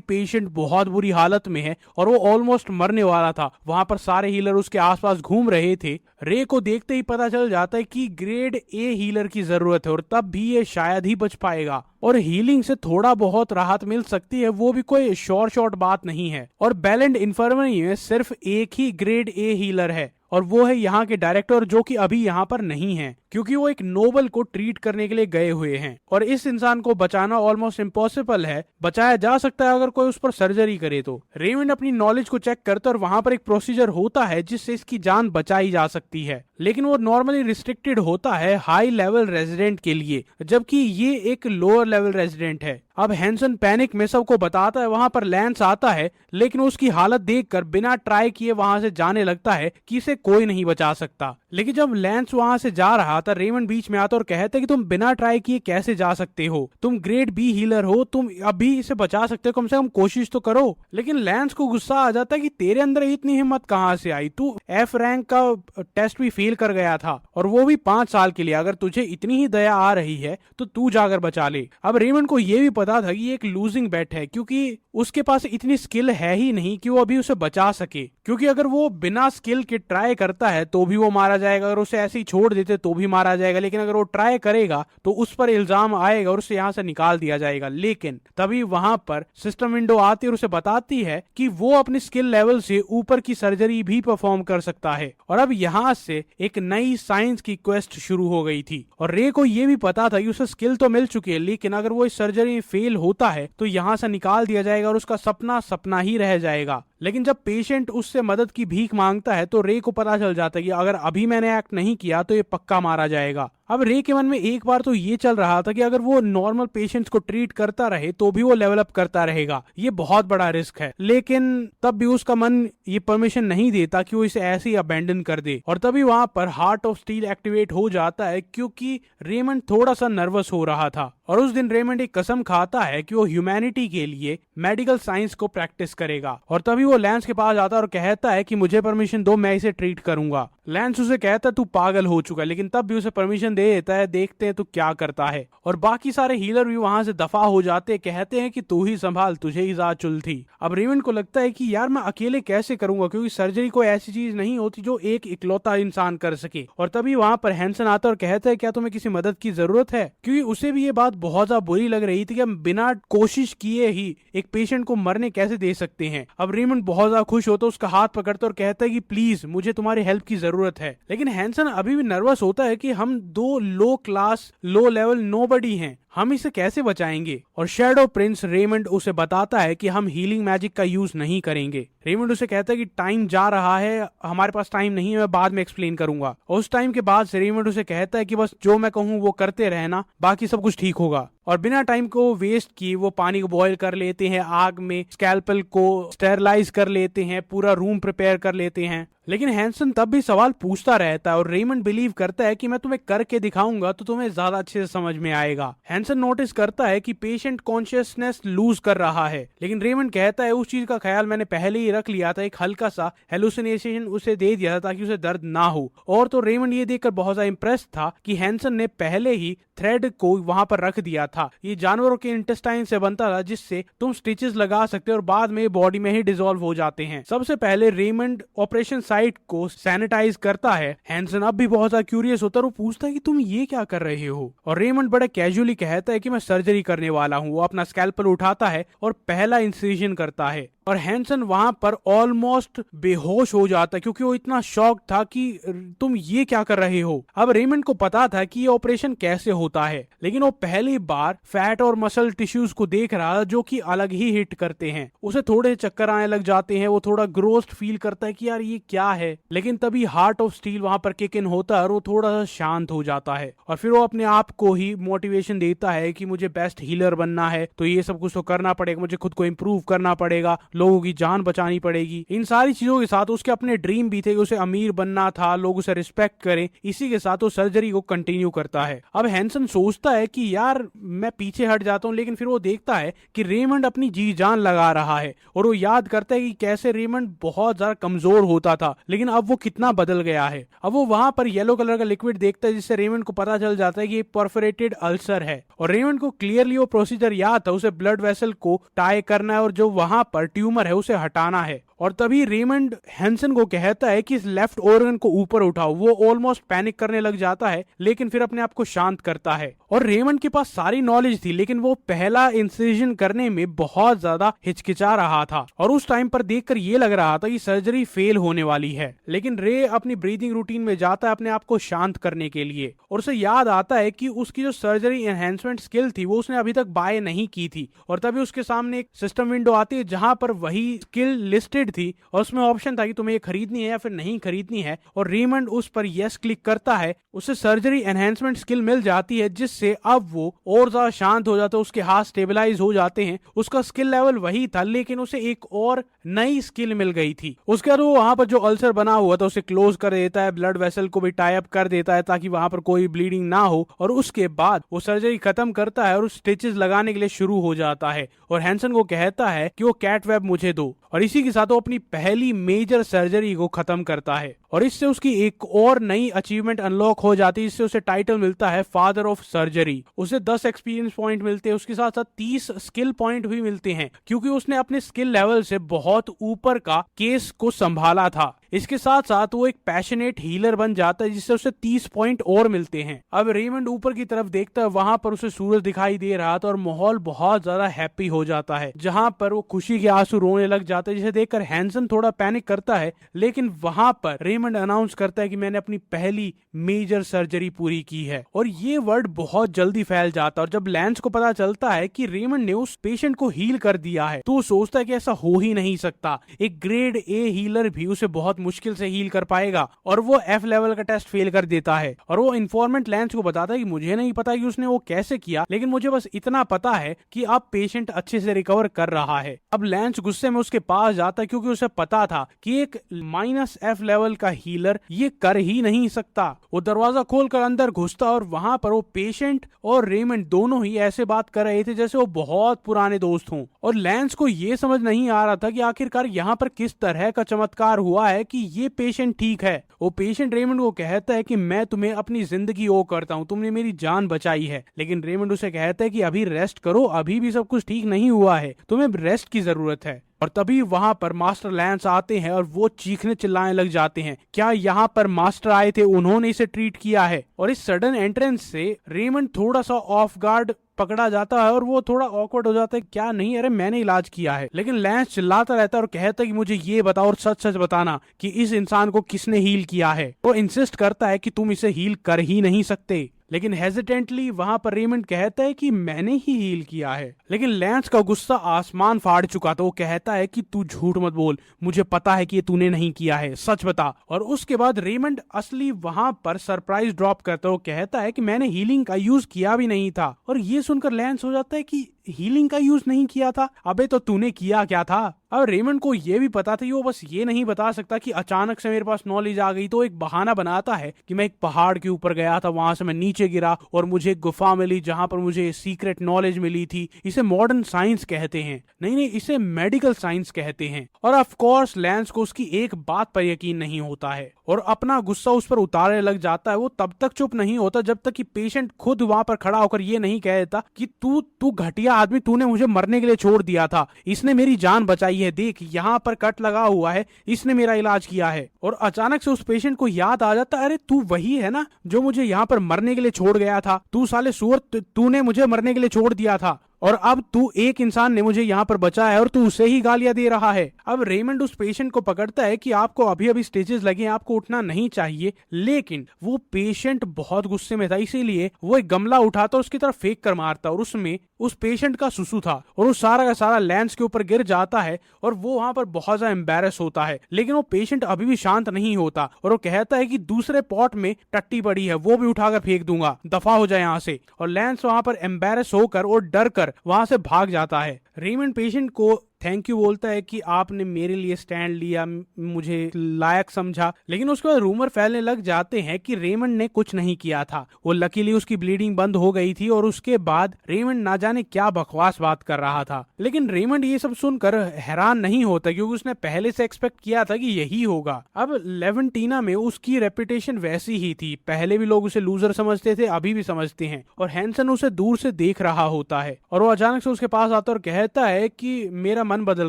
पेशेंट बहुत बुरी हालत में है और वो ऑलमोस्ट मरने वाला था। वहां पर सारे हीलर उसके आसपास घूम रहे थे। रे को देखते ही पता चल जाता है कि ग्रेड ए हीलर की जरूरत है और तब भी ये शायद ही बच पाएगा और हीलिंग से थोड़ा बहुत राहत मिल सकती है, वो भी कोई शॉर्ट बात नहीं है। और बेलेंड इन्फर्मरी में सिर्फ एक ही ग्रेड ए हीलर है और वो है यहाँ के डायरेक्टर, जो कि अभी यहाँ पर नहीं है क्योंकि वो एक नोबल को ट्रीट करने के लिए गए हुए हैं। और इस इंसान को बचाना ऑलमोस्ट इम्पॉसिबल है। बचाया जा सकता है अगर कोई उस पर सर्जरी करे तो। रेमंड अपनी नॉलेज को चेक करता है और वहां पर एक प्रोसीजर होता है जिससे इसकी जान बचाई जा सकती है, लेकिन वो नॉर्मली रिस्ट्रिक्टेड होता है हाई लेवल रेजिडेंट के लिए, जबकि ये एक लोअर लेवल रेजिडेंट है। अब हैंसन पैनिक में सबको बताता है। वहां पर लैंस आता है, लेकिन उसकी हालत देखकर बिना ट्राई किए वहां से जाने लगता है कि इसे कोई नहीं बचा सकता। लेकिन जब लैंस वहां से जा रहा था, रेमंड बीच में आता और कहता है कि तुम बिना ट्राई किए कैसे जा सकते हो, तुम ग्रेड बी हीलर हो, तुम अभी इसे बचा सकते हो, कम से कम कोशिश तो करो। लेकिन लैंस को गुस्सा आ जाता है कि तेरे अंदर इतनी हिम्मत कहां से आई, तू एफ रैंक का टेस्ट भी फेल कर गया था और वो भी 5 साल के लिए। अगर तुझे इतनी ही दया आ रही है तो तू जाकर बचा ले। अब रेमंड को यह भी पता था कि ये एक लूजिंग बैट है क्योंकि उसके पास इतनी स्किल है ही नहीं कि वो अभी उसे बचा सके, क्योंकि अगर वो बिना स्किल के ट्राई करता है तो भी वो मारा जाएगा, अगर उसे ऐसे ही छोड़ देते तो भी मारा जाएगा। लेकिन अगर वो ट्राई करेगा तो उस पर इल्जाम आएगा और उसे यहाँ से निकाल दिया जाएगा। लेकिन तभी वहां पर सिस्टम विंडो आती है और उसे बताती है कि वो अपनी स्किल लेवल से ऊपर की सर्जरी भी परफॉर्म कर सकता है। और अब यहाँ से एक नई साइंस की क्वेस्ट शुरू हो गई थी और रे को ये भी पता था कि उसे स्किल तो मिल चुकी है, लेकिन अगर वो इस सर्जरी में फेल होता है तो यहाँ से निकाल दिया जाएगा और उसका सपना सपना ही रह जाएगा। लेकिन जब पेशेंट उससे मदद की भीख मांगता है तो रे को पता चल जाता है कि अगर अभी मैंने एक्ट नहीं किया तो ये पक्का मारा जाएगा। अब रे के मन में एक बार तो ये चल रहा था कि अगर वो नॉर्मल पेशेंट्स को ट्रीट करता रहे तो भी वो लेवल अप करता रहेगा, ये बहुत बड़ा रिस्क है। लेकिन तब भी उसका मन ये परमिशन नहीं देता कि वो इसे ऐसे ही अबेंडन कर दे। और तभी वहां पर हार्ट ऑफ स्टील एक्टिवेट हो जाता है, क्योंकि रेमंड थोड़ा सा नर्वस हो रहा था। और उस दिन रेमंड एक कसम खाता है कि वो ह्यूमैनिटी के लिए मेडिकल साइंस को प्रैक्टिस करेगा। और तभी वो लैंस के पास आता है और कहता है कि मुझे परमिशन दो, मैं इसे ट्रीट करूंगा। लैंस उसे कहता है तू पागल हो चुका है, लेकिन तब भी उसे परमिशन दे देता है। देखते हैं तू क्या करता है। और बाकी सारे हीलर भी वहां से दफा हो जाते, कहते हैं कि तू ही संभाल, तुझे ही ज्यादा चुल थी। अब रेमंड को लगता है कि यार मैं अकेले कैसे करूंगा, क्योंकि सर्जरी कोई ऐसी चीज नहीं होती जो एक इकलौता इंसान कर सके। और तभी वहां पर हैंसन आता है और कहता है क्या तुम्हें किसी मदद की जरूरत है, क्योंकि उसे भी ये बात बहुत ज्यादा बुरी लग रही थी कि हम बिना कोशिश किए ही एक पेशेंट को मरने कैसे दे सकते हैं। अब रेमंड बहुत ज्यादा खुश होता है, उसका हाथ पकड़ता और कहता है कि प्लीज मुझे तुम्हारी हेल्प की जरूरत है। लेकिन हैंसन अभी भी नर्वस होता है कि हम दो लो क्लास लो लेवल नोबडी हैं, हम इसे कैसे बचाएंगे। और शैडो प्रिंस रेमंड उसे बताता है कि हम हीलिंग मैजिक का यूज नहीं करेंगे। रेमंड उसे कहता है कि टाइम जा रहा है, हमारे पास टाइम नहीं है, मैं बाद में एक्सप्लेन करूंगा। और उस टाइम के बाद रेमंड उसे कहता है कि बस जो मैं कहूँ वो करते रहना, बाकी सब कुछ ठीक होगा। और बिना टाइम को वेस्ट किए वो पानी को बॉईल कर लेते हैं, आग में स्कैल्पल को स्टेरलाइज कर लेते हैं, पूरा रूम प्रिपेयर कर लेते हैं। लेकिन हैंसन तब भी सवाल पूछता रहता है और रेमंड बिलीव करता है कि मैं तुम्हें करके दिखाऊंगा तो तुम्हें ज्यादा अच्छे से समझ में आएगा। हैंसन नोटिस करता है कि पेशेंट कॉन्शियसनेस लूज कर रहा है, लेकिन रेमंड कहता है उस चीज का ख्याल मैंने पहले ही रख लिया था, एक हल्का सा हेलुसिनेशन उसे दे दिया था ताकि उसे दर्द ना हो। और तो रेमंड ये देखकर बहुत ज्यादा इंप्रेस था कि हैंसन ने पहले ही थ्रेड को वहां पर रख दिया था। ये जानवरों के इंटेस्टाइन से बनता था, जिससे तुम स्टिचेस लगा सकते हो और बाद में बॉडी में ही डिसॉल्व हो जाते हैं। सबसे पहले रेमंड ऑपरेशन साइट को सैनिटाइज करता है। हैंसन अब भी बहुत ज्यादा क्यूरियस होता है, वो पूछता है कि तुम ये क्या कर रहे हो। और रेमंड बड़ा कैजुअली कहता है कि मैं सर्जरी करने वाला हूँ। वो अपना स्कैल्पल उठाता है और पहला इंसिजन करता है। और हैंसन वहां पर ऑलमोस्ट बेहोश हो जाता है, क्योंकि वो इतना शॉक था कि तुम ये क्या कर रहे हो। अब रेमंड को पता था कि ये ऑपरेशन कैसे होता है, लेकिन वो पहली बार फैट और मसल टिश्यूज को देख रहा था जो कि अलग ही हिट करते हैं। उसे थोड़े चक्कर आने लग जाते हैं, वो थोड़ा ग्रोस्ड फील करता है कि यार ये क्या है। लेकिन तभी हार्ट ऑफ स्टील वहां पर किक इन होता है और वो थोड़ा सा शांत हो जाता है। और फिर वो अपने आप को ही मोटिवेशन देता है कि मुझे बेस्ट हीलर बनना है तो ये सब कुछ तो करना पड़ेगा, मुझे खुद को इम्प्रूव करना पड़ेगा, लोगों की जान बचानी पड़ेगी। इन सारी चीजों के साथ उसके अपने ड्रीम भी थे कि उसे अमीर बनना था, लोग उसे रिस्पेक्ट करें। इसी के साथ वो सर्जरी को कंटिन्यू करता है। अब हैंसन सोचता है कि यार मैं पीछे हट जाता हूँ, लेकिन फिर वो देखता है कि रेमंड अपनी जी जान लगा रहा है और वो याद करता है कि कैसे रेमंड बहुत ज्यादा कमजोर होता था, लेकिन अब वो कितना बदल गया है। अब वो वहां पर येलो कलर का लिक्विड देखता है, जिससे रेमंड को पता चल जाता है कि ये परफोरेटेड अल्सर है। और रेमंड को क्लियरली वो प्रोसीजर याद था, उसे ब्लड वेसल को टाई करना है और जो वहां पर ट्यूमर है उसे हटाना है। और तभी रेमंड हैंसन को कहता है कि इस लेफ्ट ऑर्गन को ऊपर उठाओ। वो ऑलमोस्ट पैनिक करने लग जाता है, लेकिन फिर अपने आप को शांत करता है। और रेमंड के पास सारी नॉलेज थी, लेकिन वो पहला इंसिजन करने में बहुत ज्यादा हिचकिचा रहा था और उस टाइम पर देखकर ये लग रहा था कि सर्जरी फेल होने वाली है। लेकिन रे अपनी ब्रीदिंग रूटीन में जाता है अपने आप को शांत करने के लिए, और उसे याद आता है कि उसकी जो सर्जरी एनहेंसमेंट स्किल थी वो उसने अभी तक बाय नहीं की थी। और तभी उसके सामने एक सिस्टम विंडो आती है जहां पर वही स्किल लिस्टेड थी और उसमें ऑप्शन था कि तुम्हें ये खरीदनी है या फिर नहीं खरीदनी है। और रेमंड उस पर यस क्लिक करता है, उसे सर्जरी एनहेंसमेंट स्किल मिल जाती है, जिससे अब वो और ज्यादा शांत हो जाता है, उसके हाथ स्टेबलाइज हो जाते हैं। उसका स्किल लेवल वही था, लेकिन उसे एक और नई स्किल मिल गई थी। उसके बाद वो वहां पर जो अल्सर बना हुआ था उसे क्लोज कर देता है, ब्लड वेसल को भी टाई अप कर देता है ताकि वहां पर कोई ब्लीडिंग ना हो। और उसके बाद वो सर्जरी खत्म करता है और स्टिचेस लगाने के लिए शुरू हो जाता है। और हैंसन को कहता है कि वो कैट वेब मुझे दो, और इसी के साथ वो अपनी पहली मेजर सर्जरी को खत्म करता है। और इससे उसकी एक और नई अचीवमेंट अनलॉक हो जाती है, इससे उसे टाइटल मिलता है फादर ऑफ सर्जरी। उसे 10 एक्सपीरियंस पॉइंट मिलते हैं, उसके साथ साथ 30 स्किल पॉइंट भी मिलते हैं, क्योंकि उसने अपने स्किल लेवल से बहुत ऊपर का केस को संभाला था। इसके साथ साथ वो एक पैशनेट हीलर बन जाता है, जिससे उसे 30 पॉइंट और मिलते हैं। अब रेमंड ऊपर की तरफ देखता है, वहां पर उसे सूरज दिखाई दे रहा था और माहौल बहुत ज्यादा हैप्पी हो जाता है, जहां पर वो खुशी के आंसू रोने लग जाता है, जिसे देखकर हैंसन थोड़ा पैनिक करता है। लेकिन वहां पर रेमंड अनाउंस करता है कि मैंने अपनी पहली मेजर सर्जरी पूरी की है। और ये वर्ड बहुत जल्दी फैल जाता है, और जब लैंस को पता चलता है कि रेमंड ने उस पेशेंट को हील कर दिया है, तो वो सोचता है कि ऐसा हो ही नहीं सकता, एक ग्रेड ए हीलर भी उसे बहुत बहुत मुश्किल से हील कर पाएगा, और वो F लेवल का टेस्ट फेल कर देता है। और वो इन्फॉर्मेंट लैंस को बताता है कि मुझे नहीं पता कि उसने वो कैसे किया, लेकिन मुझे बस इतना पता है कि अब पेशेंट अच्छे से रिकवर कर रहा है। अब लैंस गुस्से में उसके पास जाता है, क्योंकि उसे पता था कि एक -F लेवल का हीलर ये कर ही नहीं सकता। वो दरवाजा खोलकर अंदर घुसता और वहां पर वो पेशेंट और रेमंड दोनों ही ऐसे बात कर रहे थे जैसे वो बहुत पुराने दोस्त हों। और लैंस को ये समझ नहीं आ रहा था कि आखिरकार यहाँ पर किस तरह का चमत्कार हुआ है कि ये पेशेंट ठीक है। वो पेशेंट रेमंड को कहता है कि मैं तुम्हें अपनी जिंदगी ओ करता हूँ, तुमने मेरी जान बचाई है। लेकिन रेमंड उसे कहता है कि अभी रेस्ट करो, अभी भी सब कुछ ठीक नहीं हुआ है, तुम्हें रेस्ट की जरूरत है। और तभी वहां पर मास्टर लैंस आते हैं और वो चीखने चिल्लाने लग जाते हैं, क्या यहाँ पर मास्टर आए थे, उन्होंने इसे ट्रीट किया है। और इस सडन एंट्रेंस से रेमंड थोड़ा सा ऑफ गार्ड पकड़ा जाता है और वो थोड़ा ऑकवर्ड हो जाता है, क्या नहीं, अरे मैंने इलाज किया है। लेकिन लैंस चिल्लाता रहता है और कहता है कि मुझे ये बताओ और सच सच बताना कि इस इंसान को किसने हील किया है। वो इंसिस्ट करता है कि तुम इसे हील कर ही नहीं सकते। लेकिन हेजिटेंटली वहां पर रेमंड कहता है कि मैंने ही हील किया है। लेकिन लैंस का गुस्सा आसमान फाड़ चुका था। वो कहता है कि तू झूठ मत बोल, मुझे पता है कि ये तूने नहीं किया है, सच बता। और उसके बाद रेमंड असली वहां पर सरप्राइज ड्रॉप करता है। वो कहता है कि मैंने हीलिंग का यूज किया भी नहीं था। और ये सुनकर लैंस हो जाता है कि हीलिंग का यूज नहीं किया था, अबे तो तूने किया क्या था। अब रेमंड को ये भी पता था कि वो बस ये नहीं बता सकता कि अचानक से मेरे पास नॉलेज आ गई, तो एक बहाना बनाता है कि मैं एक पहाड़ के ऊपर गया था, वहां से मैं नीचे गिरा और मुझे एक गुफा मिली जहां पर मुझे सीक्रेट नॉलेज मिली थी। इसे मॉडर्न साइंस कहते हैं, नहीं, इसे मेडिकल साइंस कहते हैं। और ऑफ कोर्स लैंस को उसकी एक बात पर यकीन नहीं होता है और अपना गुस्सा उस पर उतारने लग जाता है। वो तब तक चुप नहीं होता जब तक कि पेशेंट खुद वहां पर खड़ा होकर ये नहीं कह देता कि तू घटिया आदमी, तूने मुझे मरने के लिए छोड़ दिया था, इसने मेरी जान बचाई है, देख यहाँ पर कट लगा हुआ है, इसने मेरा इलाज किया है। और अचानक से उस पेशेंट को याद आ जाता है, अरे तू वही है ना जो मुझे यहाँ पर मरने के लिए छोड़ गया था, तू साले सुअर, तूने मुझे मरने के लिए छोड़ दिया था और अब तू एक इंसान ने मुझे यहाँ पर बचाया है और तू उसे ही गालियां दे रहा है। अब रेमंड उस पेशेंट को पकड़ता है कि आपको अभी अभी स्टिचेस लगे हैं, आपको उठना नहीं चाहिए। लेकिन वो पेशेंट बहुत गुस्से में था, इसीलिए वो एक गमला उठाता और उसकी तरफ फेंक कर मारता और उसमें उस पेशेंट का सुसु था और वो सारा का सारा लैंस के ऊपर गिर जाता है और वो वहां पर बहुत ज्यादा एम्बेरस होता है। लेकिन वो पेशेंट अभी भी शांत नहीं होता और वो कहता है कि दूसरे पॉट में टट्टी पड़ी है, वो भी उठाकर फेंक दूंगा, दफा हो जाए यहाँ से। और लैंस वहां पर एम्बेरस होकर और डर कर वहां से भाग जाता है। रेमंड पेशेंट को थैंक यू बोलता है कि आपने मेरे लिए स्टैंड लिया, मुझे लायक समझा। लेकिन उसके बाद रूमर फैलने लग जाते हैं कि रेमंड ने कुछ नहीं किया था। वो लकीली उसकी ब्लीडिंग बंद हो गई थी और उसके बाद रेमंड ना जाने क्या बकवास बात कर रहा था। लेकिन रेमंड ये सब सुनकर हैरान नहीं होता क्योंकि उसने पहले से एक्सपेक्ट किया था कि यही होगा। अब लेवेंटीना में उसकी रेपुटेशन वैसी ही थी, पहले भी लोग उसे लूजर समझते थे, अभी भी समझते हैं। और हैंसन उसे दूर से देख रहा होता है और वो अचानक से उसके पास आता और कहता है कि मेरा मन बदल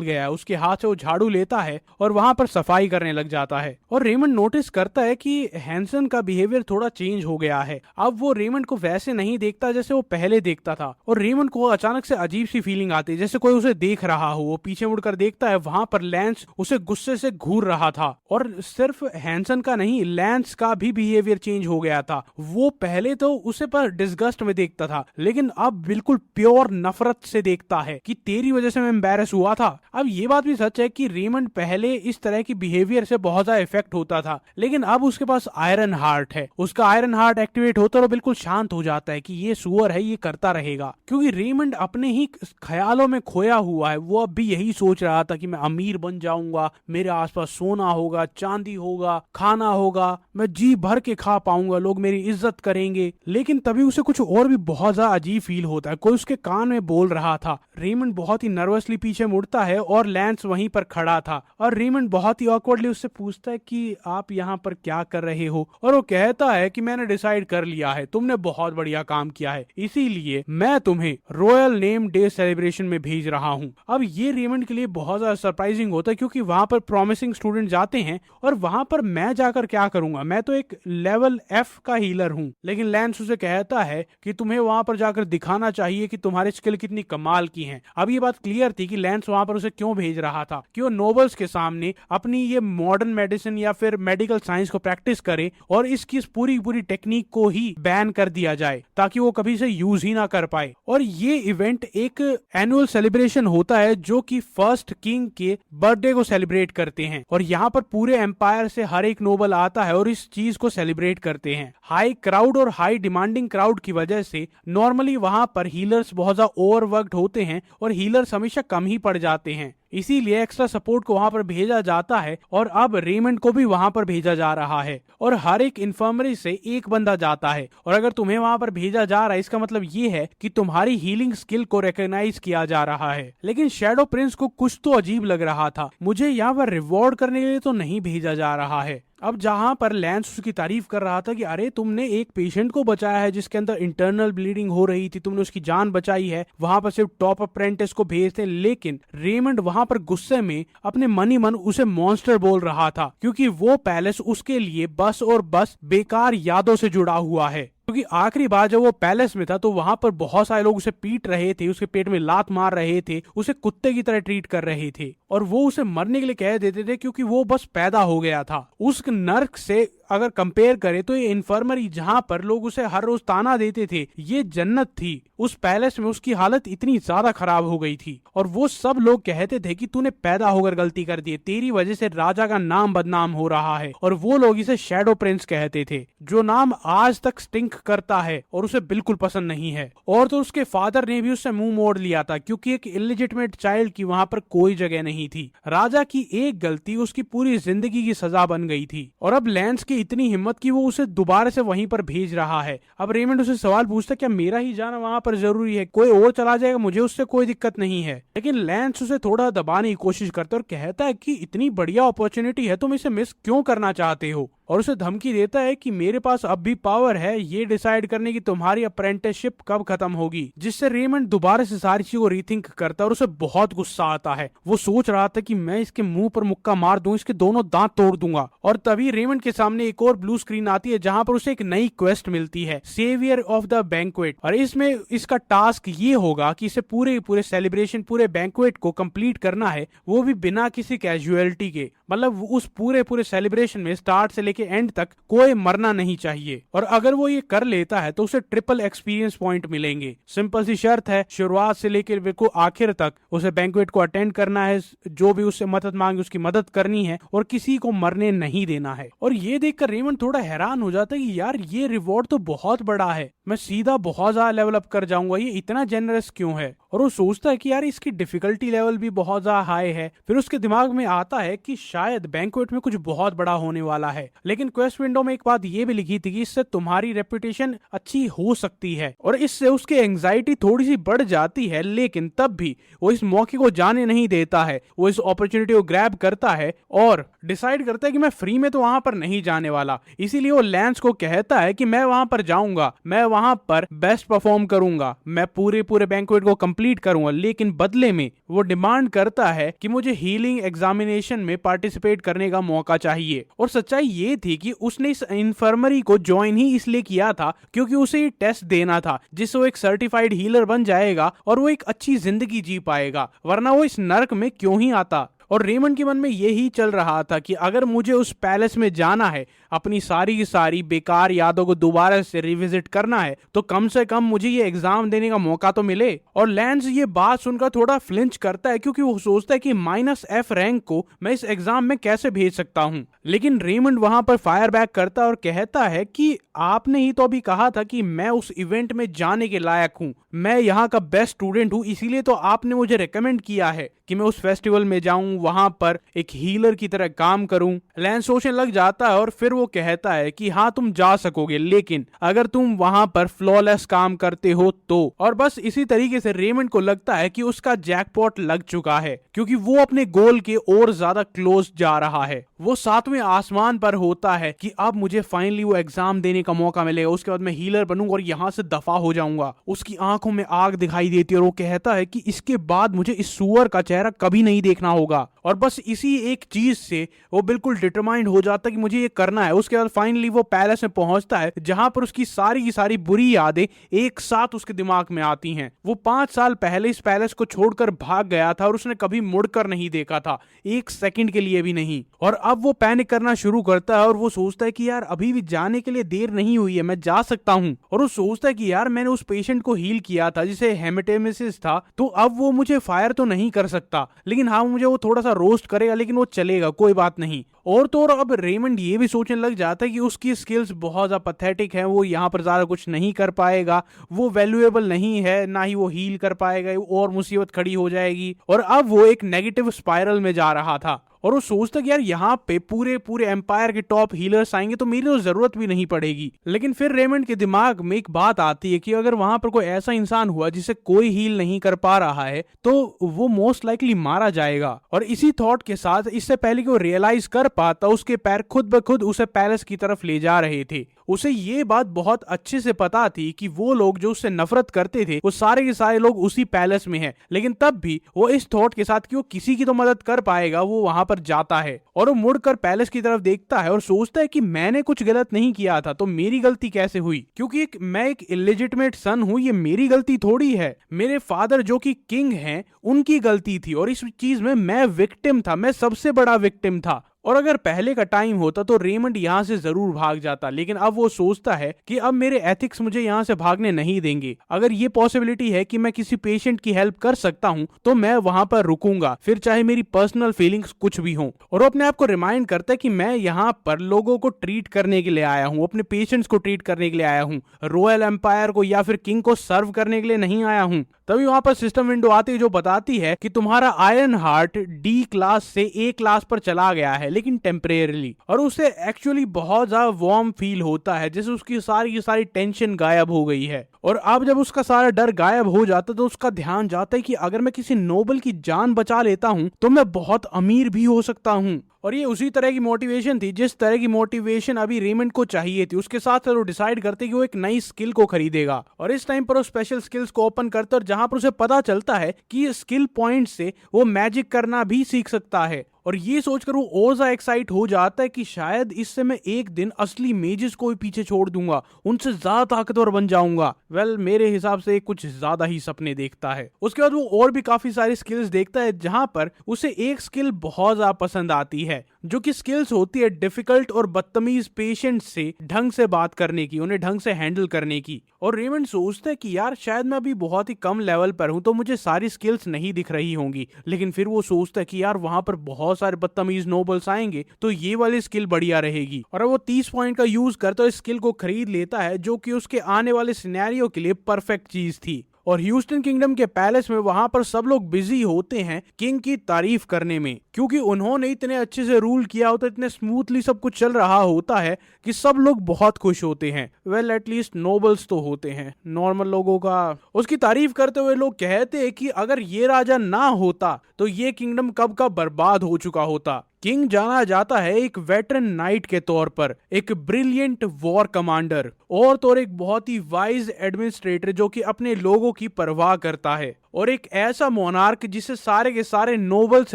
गया है। उसके हाथ से वो झाड़ू लेता है और वहां पर सफाई करने लग जाता है। और रेमंड नोटिस करता है कि हैंसन का बिहेवियर थोड़ा चेंज हो गया है। अब वो रेमंड को वैसे नहीं देखता जैसे वो पहले देखता था और रेमंड को अचानक से अजीब सी फीलिंग आती है जैसे कोई उसे देख रहा हो। वो पीछे मुड़कर देखता है, वहां पर लैंस उसे गुस्से से घूर रहा था। और सिर्फ हैंसन का नहीं, लैंस का भी बिहेवियर चेंज हो गया था। वो पहले तो उसे पर डिस्गस्ट में देखता था, लेकिन अब बिल्कुल प्योर नफरत से देखता है कि तेरी वजह से मैं एम्बैरस हुआ था। अब ये बात भी सच है कि रेमंड पहले इस तरह की बिहेवियर से बहुत ज्यादा इफेक्ट होता था, लेकिन अब उसके पास आयरन हार्ट है। उसका आयरन हार्ट एक्टिवेट होता है और बिल्कुल शांत हो जाता है कि ये सुअर है, ये करता रहेगा। क्योंकि रेमंड अपने ही ख्यालों में खोया हुआ है। वो अब भी यही सोच रहा था कि मैं अमीर बन जाऊंगा, मेरे आसपास सोना होगा, चांदी होगा, खाना होगा, मैं जी भर के खा पाऊंगा, लोग मेरी इज्जत करेंगे। लेकिन तभी उसे कुछ और भी बहुत ज्यादा अजीब फील होता है। कोई उसके कान में बोल रहा था। रेमंड बहुत ही नर्वसली पीछे मुड़ता है और लैंस वहीं पर खड़ा था और रेमंड बहुत ही ऑकवर्डली उससे पूछता है कि आप यहाँ पर क्या कर रहे हो। और वो कहता है कि मैंने डिसाइड कर लिया है, तुमने बहुत बढ़िया काम किया है, इसीलिए मैं तुम्हें रॉयल नेम डे सेलिब्रेशन में भेज रहा हूँ। अब ये रेमंड के लिए बहुत ज्यादा सरप्राइजिंग होता है क्योंकि वहां पर प्रॉमिसिंग स्टूडेंट जाते हैं और वहां पर मैं जाकर क्या करूंगा, मैं तो एक लेवल F का हीलर हूँ। लेकिन लैंस उसे कहता है कि तुम्हें वहां पर जाकर दिखाना चाहिए कि तुम्हारी स्किल कितनी कमाल की है। अब ये बात क्लियर थी कि लैंस वहां पर उसे क्यों भेज रहा था कि वो नोबल्स के सामने अपनी ये मॉडर्न मेडिसिन या फिर मेडिकल साइंस को प्रैक्टिस करे और इसकी इस पूरी पूरी टेक्निक को ही बैन कर दिया जाए ताकि वो कभी से यूज ही ना कर पाए। और ये इवेंट एक एनुअल सेलिब्रेशन होता है जो कि फर्स्ट किंग के बर्थडे को सेलिब्रेट करते हैं और यहाँ पर पूरे एम्पायर से हर एक नोबल आता है और इस चीज को सेलिब्रेट करते हैं। हाई क्राउड और हाई डिमांडिंग क्राउड की वजह से नॉर्मली वहां पर हीलर्स बहुत ज्यादा ओवरवर्क्ड होते हैं और हीलर्स हमेशा कम ही पड़ जाते हैं, इसीलिए एक्स्ट्रा सपोर्ट को वहां पर भेजा जाता है और अब रेमंड को भी वहां पर भेजा जा रहा है और हर एक इन्फर्मरी से एक बंदा जाता है। और अगर तुम्हें वहां पर भेजा जा रहा है इसका मतलब ये है कि तुम्हारी हीलिंग स्किल को रिकॉग्नाइज किया जा रहा है। लेकिन शैडो प्रिंस को कुछ तो अजीब लग रहा था, मुझे यहाँ पर रिवॉर्ड करने के लिए तो नहीं भेजा जा रहा है। अब जहां पर लैंस उसकी तारीफ कर रहा था कि अरे तुमने एक पेशेंट को बचाया है जिसके अंदर इंटरनल ब्लीडिंग हो रही थी, तुमने उसकी जान बचाई है, वहां पर सिर्फ टॉप अप्रेंटिस को भेजते, लेकिन रेमंड वहां पर गुस्से में अपने मनी मन उसे मॉन्स्टर बोल रहा था क्योंकि वो पैलेस उसके लिए बस और बस बेकार यादों से जुड़ा हुआ है। क्योंकि आखिरी बार जब वो पैलेस में था तो वहां पर बहुत सारे लोग उसे पीट रहे थे, उसके पेट में लात मार रहे थे, उसे कुत्ते की तरह ट्रीट कर रहे थे और वो उसे मरने के लिए कह देते थे क्योंकि वो बस पैदा हो गया था। उस नर्क से अगर कंपेयर करें तो ये इन्फर्मरी जहां पर लोग उसे हर रोज ताना देते थे ये जन्नत थी। उस पैलेस में उसकी हालत इतनी ज्यादा खराब हो गई थी और वो सब लोग कहते थे कि तूने पैदा होकर गलती कर दी, तेरी वजह से राजा का नाम बदनाम हो रहा है। और वो लोग इसे शैडो प्रिंस कहते थे, जो नाम आज तक स्टिंक करता है और उसे बिल्कुल पसंद नहीं है। और तो उसके फादर ने भी उससे मुंह मोड़ लिया था क्योंकि एक इलिजिटिमेट चाइल्ड की वहां पर कोई जगह नहीं थी। राजा की एक गलती उसकी पूरी जिंदगी की सजा बन गई थी और अब लैंस की इतनी हिम्मत कि वो उसे दोबारा से वहीं पर भेज रहा है। अब रेमंड उसे सवाल पूछता क्या मेरा ही जाना वहां पर जरूरी है, कोई और चला जाएगा मुझे उससे कोई दिक्कत नहीं है। लेकिन लैंस उसे थोड़ा दबाने की कोशिश करता है और कहता है कि इतनी बढ़िया अपॉर्चुनिटी है, तुम इसे मिस क्यों करना चाहते हो। और उसे धमकी देता है कि मेरे पास अब भी पावर है ये डिसाइड करने की तुम्हारी अप्रेंटिसशिप कब खत्म होगी, जिससे रेमंड दोबारा से सारी चीजों को रीथिंक करता है और उसे बहुत गुस्सा आता है। वो सोच रहा था कि मैं इसके मुंह पर मुक्का मार दूं, इसके दोनों दांत तोड़ दूंगा। और तभी रेमंड के सामने एक और ब्लू स्क्रीन आती है जहां पर उसे एक नई क्वेस्ट मिलती है, सेवियर ऑफ द बैंक्वेट। और इसमें इसका टास्क ये होगा कि इसे पूरे सेलिब्रेशन पूरे बैंक्वेट को कंप्लीट करना है, वो भी बिना किसी कैजुअलिटी के। मतलब उस पूरे सेलिब्रेशन में स्टार्ट से लेके एंड तक कोई मरना नहीं चाहिए। और अगर वो ये कर लेता है तो उसे ट्रिपल एक्सपीरियंस पॉइंट मिलेंगे। सिंपल सी शर्त है, शुरुआत से लेकर आखिर तक उसे बैंक्वेट को अटेंड करना है, जो भी उससे मदद मांगे उसकी मदद करनी है और किसी को मरने नहीं देना है। और ये देखकर रेमंड थोड़ा हैरान हो जाता है कि यार ये रिवॉर्ड तो बहुत बड़ा है, मैं सीधा बहुत ज्यादा लेवल अप कर जाऊंगा, ये इतना जेनरस क्यों है। और वो सोचता है कि यार इसकी डिफिकल्टी लेवल भी बहुत ज्यादा हाई है। फिर उसके दिमाग में आता है कि शायद बैंक्वेट में कुछ बहुत बड़ा होने वाला है। लेकिन क्वेस्ट विंडो में एक बात ये भी लिखी थी कि इससे तुम्हारी रेपुटेशन अच्छी हो सकती है और इससे उसकी एंजाइटी थोड़ी सी बढ़ जाती है। लेकिन तब भी वो इस मौके को जाने नहीं देता है, वो इस अपॉर्चुनिटी को ग्रैब करता है और डिसाइड करता है कि मैं फ्री में तो वहां पर नहीं जाने वाला। इसीलिए वो लैंस को कहता है कि मैं वहां पर जाऊंगा, मैं वहां पर बेस्ट परफॉर्म करूंगा, मैं पूरे बैंक्वेट को कंप्लीट करूंगा। लेकिन बदले में वो डिमांड करता है कि मुझे हीलिंग एग्जामिनेशन में पार्टिसिपेट करने का मौका चाहिए। और सच्चाई ये थी कि उसने इस इन्फर्मरी को ज्वाइन ही इसलिए किया था क्योंकि उसे ये टेस्ट देना था जिससे वो एक सर्टिफाइड हीलर बन जाएगा और वो एक अच्छी जिंदगी जी पाएगा, वरना वो इस नर्क में क्यों ही आता। और रेमंड के मन में यही चल रहा था कि अगर मुझे उस पैलेस में जाना है, अपनी सारी की सारी बेकार यादों को दोबारा से रिविजिट करना है, तो कम से कम मुझे ये एग्जाम देने का मौका तो मिले। और लैंस ये बात सुनकर थोड़ा फ्लिंच करता है क्योंकि वो सोचता है कि -F रैंक को मैं इस एग्जाम में कैसे भेज सकता हूँ। लेकिन रेमंड वहां पर फायर बैक करता है और कहता है कि आपने ही तो अभी कहा था कि मैं उस इवेंट में जाने के लायक हूँ, मैं यहाँ का बेस्ट स्टूडेंट हूँ, इसीलिए तो आपने मुझे रेकमेंड किया है कि मैं उस फेस्टिवल में जाऊं, वहां पर एक हीलर की तरह काम करूं। लैंस सोचने लग जाता है और फिर वो कहता है कि हाँ तुम जा सकोगे, लेकिन अगर तुम वहां पर फ्लॉलेस काम करते हो तो। और बस इसी तरीके से रेमंड को लगता है कि उसका जैकपॉट लग चुका है क्योंकि वो अपने गोल के और ज्यादा क्लोज जा रहा है। वो 7वें आसमान पर होता है कि अब मुझे फाइनली वो एग्जाम देने का मौका मिलेगा, उसके बाद मैं हीलर बनूंगा और यहाँ से दफा हो जाऊंगा। उसकी आंखों में आग दिखाई देती है और वो कहता है कि इसके बाद मुझे इस सुअर का चेहरा कभी नहीं देखना होगा। और बस इसी एक चीज से वो बिल्कुल डिटरमाइंड हो जाता है कि मुझे ये करना है। उसके बाद फाइनली वो पैलेस में पहुंचता है जहां पर उसकी सारी की सारी बुरी यादें एक साथ उसके दिमाग में आती हैं। वो 5 साल पहले इस पैलेस को छोड़कर भाग गया था और उसने कभी मुड़कर नहीं देखा था, एक सेकंड के लिए भी नहीं। और अब वो पैनिक करना शुरू करता है और वो सोचता है कि यार अभी भी जाने के लिए देर नहीं हुई है, मैं जा सकता हूं। और वो सोचता है कि यार मैंने उस पेशेंट को हील किया था जिसे हेमेटेमेसिस था, तो अब वो मुझे फायर तो नहीं कर सकता, लेकिन हाँ मुझे वो थोड़ा सा रोस्ट करेगा, लेकिन वो चलेगा, कोई बात नहीं। और तो और अब रेमंड ये भी सोचने लग जाता है कि उसकी स्किल्स बहुत ज्यादा पैथेटिक हैं, वो यहाँ पर ज्यादा कुछ नहीं कर पाएगा, वो वैल्यूएबल नहीं है, ना ही वो हील कर पाएगा, और मुसीबत खड़ी हो जाएगी। और अब वो एक नेगेटिव स्पाइरल में जा रहा था और वो सोचता कि यार यहाँ पे पूरे पूरे एम्पायर के टॉप हीलर्स आएंगे तो मेरी तो जरूरत भी नहीं पड़ेगी। लेकिन फिर रेमंड के दिमाग में एक बात आती है कि अगर वहां पर कोई ऐसा इंसान हुआ जिसे कोई हील नहीं कर पा रहा है तो वो मोस्ट लाइकली मारा जाएगा। और इसी थॉट के साथ, इससे पहले कि वो रियलाइज कर पाता, उसके पैर खुद ब खुद उसे पैलेस की तरफ ले जा रहे थे। उसे ये बात बहुत अच्छे से पता थी कि वो लोग जो उससे नफरत करते थे वो सारे के सारे लोग उसी पैलेस में हैं, लेकिन तब भी वो इस थॉट के साथ कि वो किसी की तो मदद कर पाएगा, वो वहां पर जाता है और वो मुड़कर पैलेस की तरफ देखता है और सोचता है कि मैंने कुछ गलत नहीं किया था तो मेरी गलती कैसे हुई, क्योंकि मैं एक इलेजिटिमेट सन हूं, ये मेरी गलती थोड़ी है। मेरे फादर जो कि किंग हैं उनकी गलती थी और इस चीज में मैं विक्टिम था, मैं सबसे बड़ा विक्टिम था। और अगर पहले का टाइम होता तो रेमंड यहाँ से जरूर भाग जाता, लेकिन अब वो सोचता है कि अब मेरे एथिक्स मुझे यहाँ से भागने नहीं देंगे। अगर ये पॉसिबिलिटी है कि मैं किसी पेशेंट की हेल्प कर सकता हूँ तो मैं वहां पर रुकूंगा, फिर चाहे मेरी पर्सनल फीलिंग्स कुछ भी हो। और वो अपने आप को रिमाइंड करता है कि मैं यहाँ पर लोगों को ट्रीट करने के लिए आया हूँ, अपने पेशेंट्स को ट्रीट करने के लिए आया हूँ, रॉयल एम्पायर को या फिर किंग को सर्व करने के लिए नहीं आया हूँ। तभी वहां पर सिस्टम विंडो आती है जो बताती है कि तुम्हारा आयरन हार्ट डी क्लास से ए क्लास पर चला गया है, लेकिन टेम्परेरीली। और उसे एक्चुअली बहुत ज्यादा वार्म फील होता है, जैसे उसकी सारी की सारी टेंशन गायब हो गई है। और अब जब उसका सारा डर गायब हो जाता तो उसका ध्यान जाता है कि अगर मैं किसी नोबल की जान बचा लेता हूं तो मैं बहुत अमीर भी हो सकता हूं। और ये उसी तरह की मोटिवेशन थी जिस तरह की मोटिवेशन अभी रेमंड को चाहिए थी। उसके साथ वो डिसाइड करते कि वो एक नई स्किल को खरीदेगा और इस टाइम पर वो स्पेशल स्किल्स को ओपन करता है, और जहां पर उसे पता चलता है कि स्किल पॉइंट से वो मैजिक करना भी सीख सकता है। और ये सोचकर वो और ज्यादा एक्साइट हो जाता है कि शायद इससे मैं एक दिन असली मेजेस को भी पीछे छोड़ दूंगा, उनसे ज्यादा ताकतवर बन जाऊंगा। मेरे हिसाब से कुछ ज्यादा ही सपने देखता है। उसके बाद वो और भी काफी सारी स्किल्स देखता है, जहां पर उसे एक स्किल बहुत ज्यादा पसंद आती है, जो कि स्किल्स होती है डिफिकल्ट और बदतमीज पेशेंट से ढंग से बात करने की, उन्हें ढंग से हैंडल करने की। और रेमंड सोचता है कि यार शायद मैं अभी बहुत ही कम लेवल पर हूं तो मुझे सारी स्किल्स नहीं दिख रही होंगी, लेकिन फिर वो सोचता है कि यार वहां पर बहुत सारे बदतमीज नोबल्स आएंगे तो ये वाली स्किल बढ़िया रहेगी। और वो 30 पॉइंट का यूज करता है, इस स्किल को खरीद लेता है, जो कि उसके आने वाले सिनेरियो के लिए परफेक्ट चीज थी। और ह्यूस्टन किंगडम के पैलेस में वहां पर सब लोग बिजी होते हैं किंग की तारीफ करने में, क्योंकि उन्होंने इतने अच्छे से रूल किया होता, इतने स्मूथली सब कुछ चल रहा होता है कि सब लोग बहुत खुश होते हैं। एटलीस्ट नोबल्स तो होते हैं, नॉर्मल लोगों का उसकी तारीफ करते हुए लोग कहते हैं कि अगर ये राजा ना होता तो ये किंगडम कब का बर्बाद हो चुका होता। किंग जाना जाता है एक वेटरन नाइट के तौर पर, एक ब्रिलियंट वॉर कमांडर और तो एक बहुत ही वाइज एडमिनिस्ट्रेटर जो कि अपने लोगों की परवाह करता है, और एक ऐसा मोनार्क जिसे सारे के सारे नोबल्स